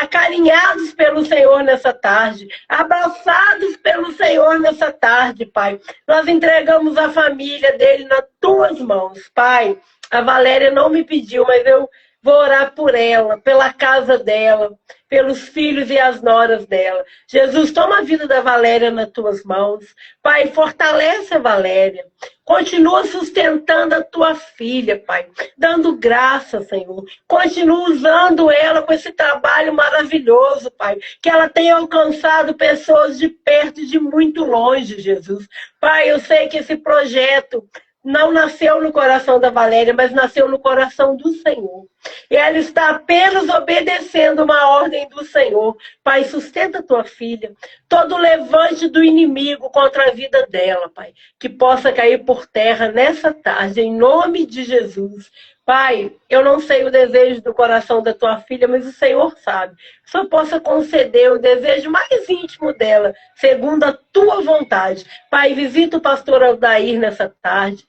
acarinhados pelo Senhor nessa tarde. Abraçados pelo Senhor nessa tarde, Pai. Nós entregamos a família dele nas tuas mãos, Pai. A Valéria não me pediu, mas eu vou orar por ela, pela casa dela, pelos filhos e as noras dela. Jesus, toma a vida da Valéria nas tuas mãos. Pai, fortalece a Valéria. Continua sustentando a tua filha, Pai. Dando graça, Senhor. Continua usando ela com esse trabalho maravilhoso, Pai. Que ela tenha alcançado pessoas de perto e de muito longe, Jesus. Pai, eu sei que esse projeto não nasceu no coração da Valéria, mas nasceu no coração do Senhor. E ela está apenas obedecendo uma ordem do Senhor. Pai, sustenta tua filha. Todo levante do inimigo contra a vida dela, Pai, que possa cair por terra nessa tarde, em nome de Jesus. Pai, eu não sei o desejo do coração da tua filha, mas o Senhor sabe. Que o Senhor possa conceder o desejo mais íntimo dela, segundo a tua vontade. Pai, visita o pastor Aldair nessa tarde.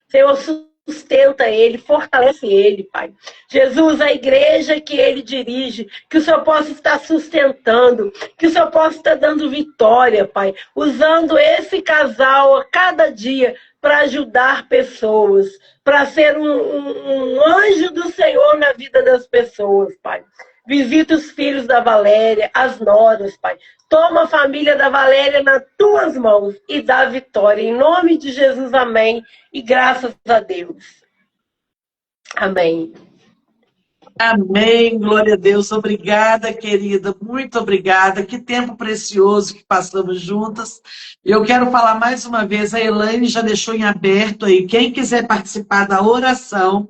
Senhor, sustenta ele, fortalece ele, Pai. Jesus, a igreja que ele dirige, que o Senhor possa estar sustentando, que o Senhor possa estar dando vitória, Pai. Usando esse casal a cada dia para ajudar pessoas, para ser um anjo do Senhor na vida das pessoas, Pai. Visita os filhos da Valéria, as noras, Pai. Toma a família da Valéria nas tuas mãos e dá vitória. Em nome de Jesus, amém. E graças a Deus. Amém.
Amém, glória a Deus. Obrigada, querida, muito obrigada. Que tempo precioso que passamos juntas. Eu quero falar mais uma vez, a Elaine já deixou em aberto aí. Quem quiser participar da oração,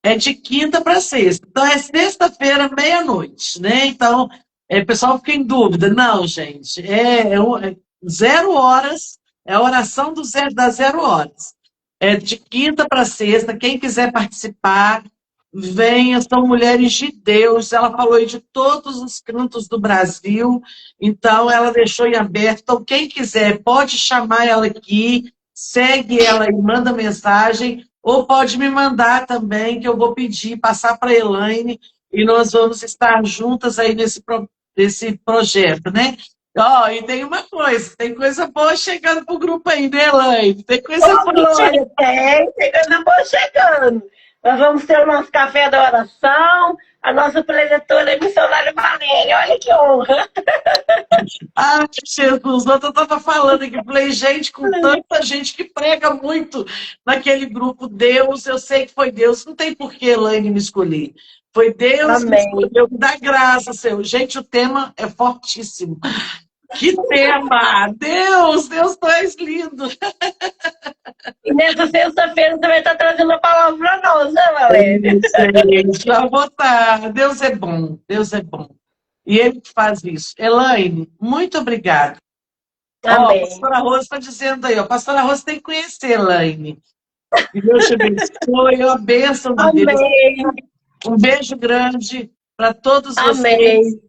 é de quinta para sexta. Então, é sexta-feira, meia-noite, né? Então, o pessoal fica em dúvida. Não, gente, 0 horas, é a oração das 0 horas. É de quinta para sexta. Quem quiser participar, venha, são mulheres de Deus. Ela falou aí de todos os cantos do Brasil, então ela deixou em aberto. Então, quem quiser, pode chamar ela aqui, segue ela e manda mensagem, ou pode me mandar também, que eu vou pedir, passar para a Elaine, e nós vamos estar juntas aí nesse projeto, né? Ó, e tem uma coisa, tem coisa boa chegando pro grupo aí, né, Elaine? Tem coisa
Ô,
boa chegando.
Glória, tem, chegando, boa chegando. Nós vamos ter o nosso café da oração, a nossa preletora é missionária Valéria, olha que honra.
Ah, Jesus, ontem eu estava falando aqui, falei, gente, com tanta gente que prega muito naquele grupo, Deus, eu sei que foi Deus, não tem por que Elaine me escolher. Foi Deus que me
Amém.
escolheu, me dá graça, Senhor. Gente, o tema é fortíssimo. Que tema! Deus, Deus, tu és lindo.
E nessa sexta-feira você vai estar trazendo a palavra para nós, né, Valéria?
Gente, já vou estar. Deus é bom, Deus é bom. E Ele que faz isso. Elaine, muito obrigada. Ó, a
Amém.
pastora Rosa está dizendo aí, ó, a pastora Rosa tem que conhecer, Elaine. Que Deus te abençoe, a bênção de Deus.
Amém.
Um beijo grande para todos vocês.
Amém.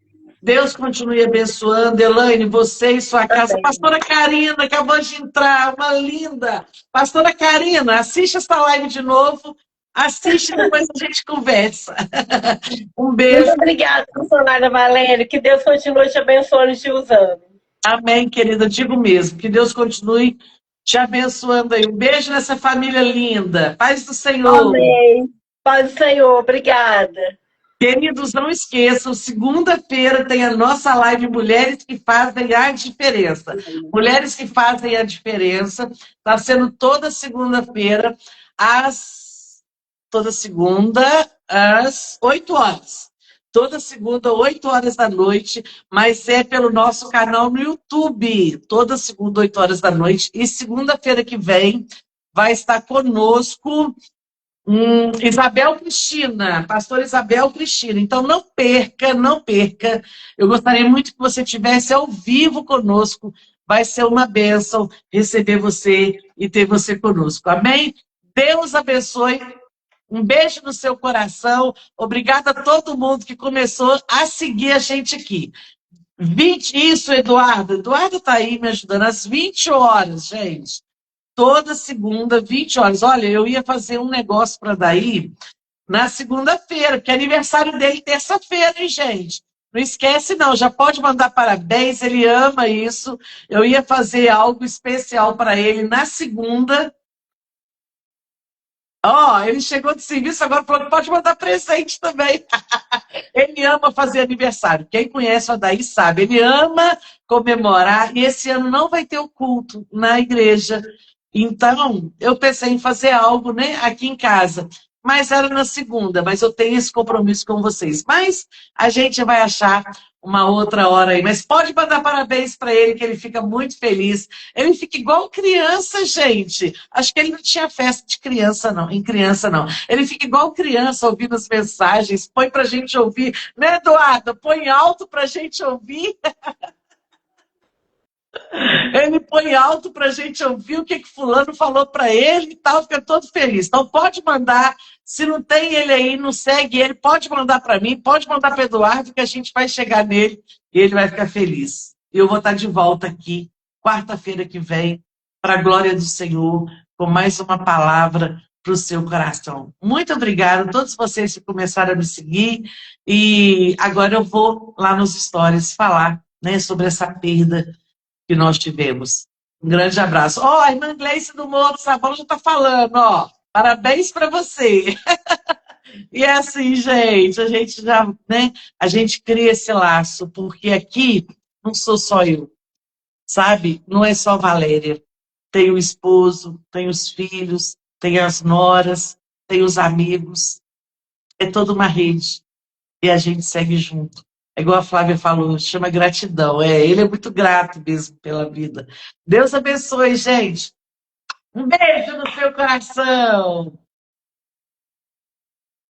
Deus continue abençoando, Elaine, você e sua casa.
Amém.
Pastora Karina acabou de entrar, uma linda. Pastora Karina, assiste essa live de novo. Assiste, depois a gente conversa. Um
Muito
beijo.
obrigada, missionária Valéria. Que Deus continue te abençoando e te usando.
Amém, querida. Digo mesmo. Que Deus continue te abençoando aí. Um beijo nessa família linda. Paz do Senhor.
Amém. Paz do Senhor. Obrigada.
Queridos, não esqueçam, segunda-feira tem a nossa live Mulheres que Fazem a Diferença. Mulheres que Fazem a Diferença. Está sendo toda segunda-feira, toda segunda, às 8 horas. Toda segunda, 8 horas da noite, mas é pelo nosso canal no YouTube. Toda segunda, 8 horas da noite. E segunda-feira que vem vai estar conosco Isabel Cristina, pastora Isabel Cristina. Então não perca, não perca. Eu gostaria muito que você estivesse ao vivo conosco. Vai ser uma bênção receber você e ter você conosco. Amém? Deus abençoe. Um beijo no seu coração. Obrigada a todo mundo que começou a seguir a gente aqui. Isso, Eduardo. Eduardo está aí me ajudando às 20 horas, gente. Toda segunda, 20 horas. Olha, eu ia fazer um negócio para daí na segunda-feira, que é aniversário dele terça-feira, hein, gente? Não esquece, não. Já pode mandar parabéns, ele ama isso. Eu ia fazer algo especial para ele na segunda. Ó, ele chegou de serviço, agora falou que pode mandar presente também. Ele ama fazer aniversário. Quem conhece o Adair sabe. Ele ama comemorar. E esse ano não vai ter o culto na igreja. Então, eu pensei em fazer algo, né, aqui em casa. Mas era na segunda, mas eu tenho esse compromisso com vocês. Mas a gente vai achar uma outra hora aí. Mas pode mandar parabéns para ele, que ele fica muito feliz. Ele fica igual criança, gente. Acho que ele não tinha festa de criança, não. Em criança, não. Ele fica igual criança, ouvindo as mensagens. Põe pra gente ouvir. Né, Eduardo? Põe alto pra gente ouvir. Ele põe alto para a gente ouvir o que fulano falou para ele e tal, fica todo feliz. Então pode mandar, se não tem ele aí, não segue ele, pode mandar para mim, pode mandar para Eduardo, que a gente vai chegar nele e ele vai ficar feliz. E eu vou estar de volta aqui, quarta-feira que vem, para a glória do Senhor, com mais uma palavra para o seu coração. Muito obrigada a todos vocês que começaram a me seguir e agora eu vou lá nos stories falar, né, sobre essa perda que nós tivemos. Um grande abraço. Ó, a irmã Gleice do Morro do Sabão já está falando, ó. Parabéns para você. E é assim, gente, a gente já, né? A gente cria esse laço, porque aqui não sou só eu, sabe? Não é só Valéria. Tem o esposo, tem os filhos, tem as noras, tem os amigos. É toda uma rede. E a gente segue junto. É igual a Flávia falou, chama gratidão. Ele é muito grato mesmo pela vida. Deus abençoe, gente. Um beijo no seu coração.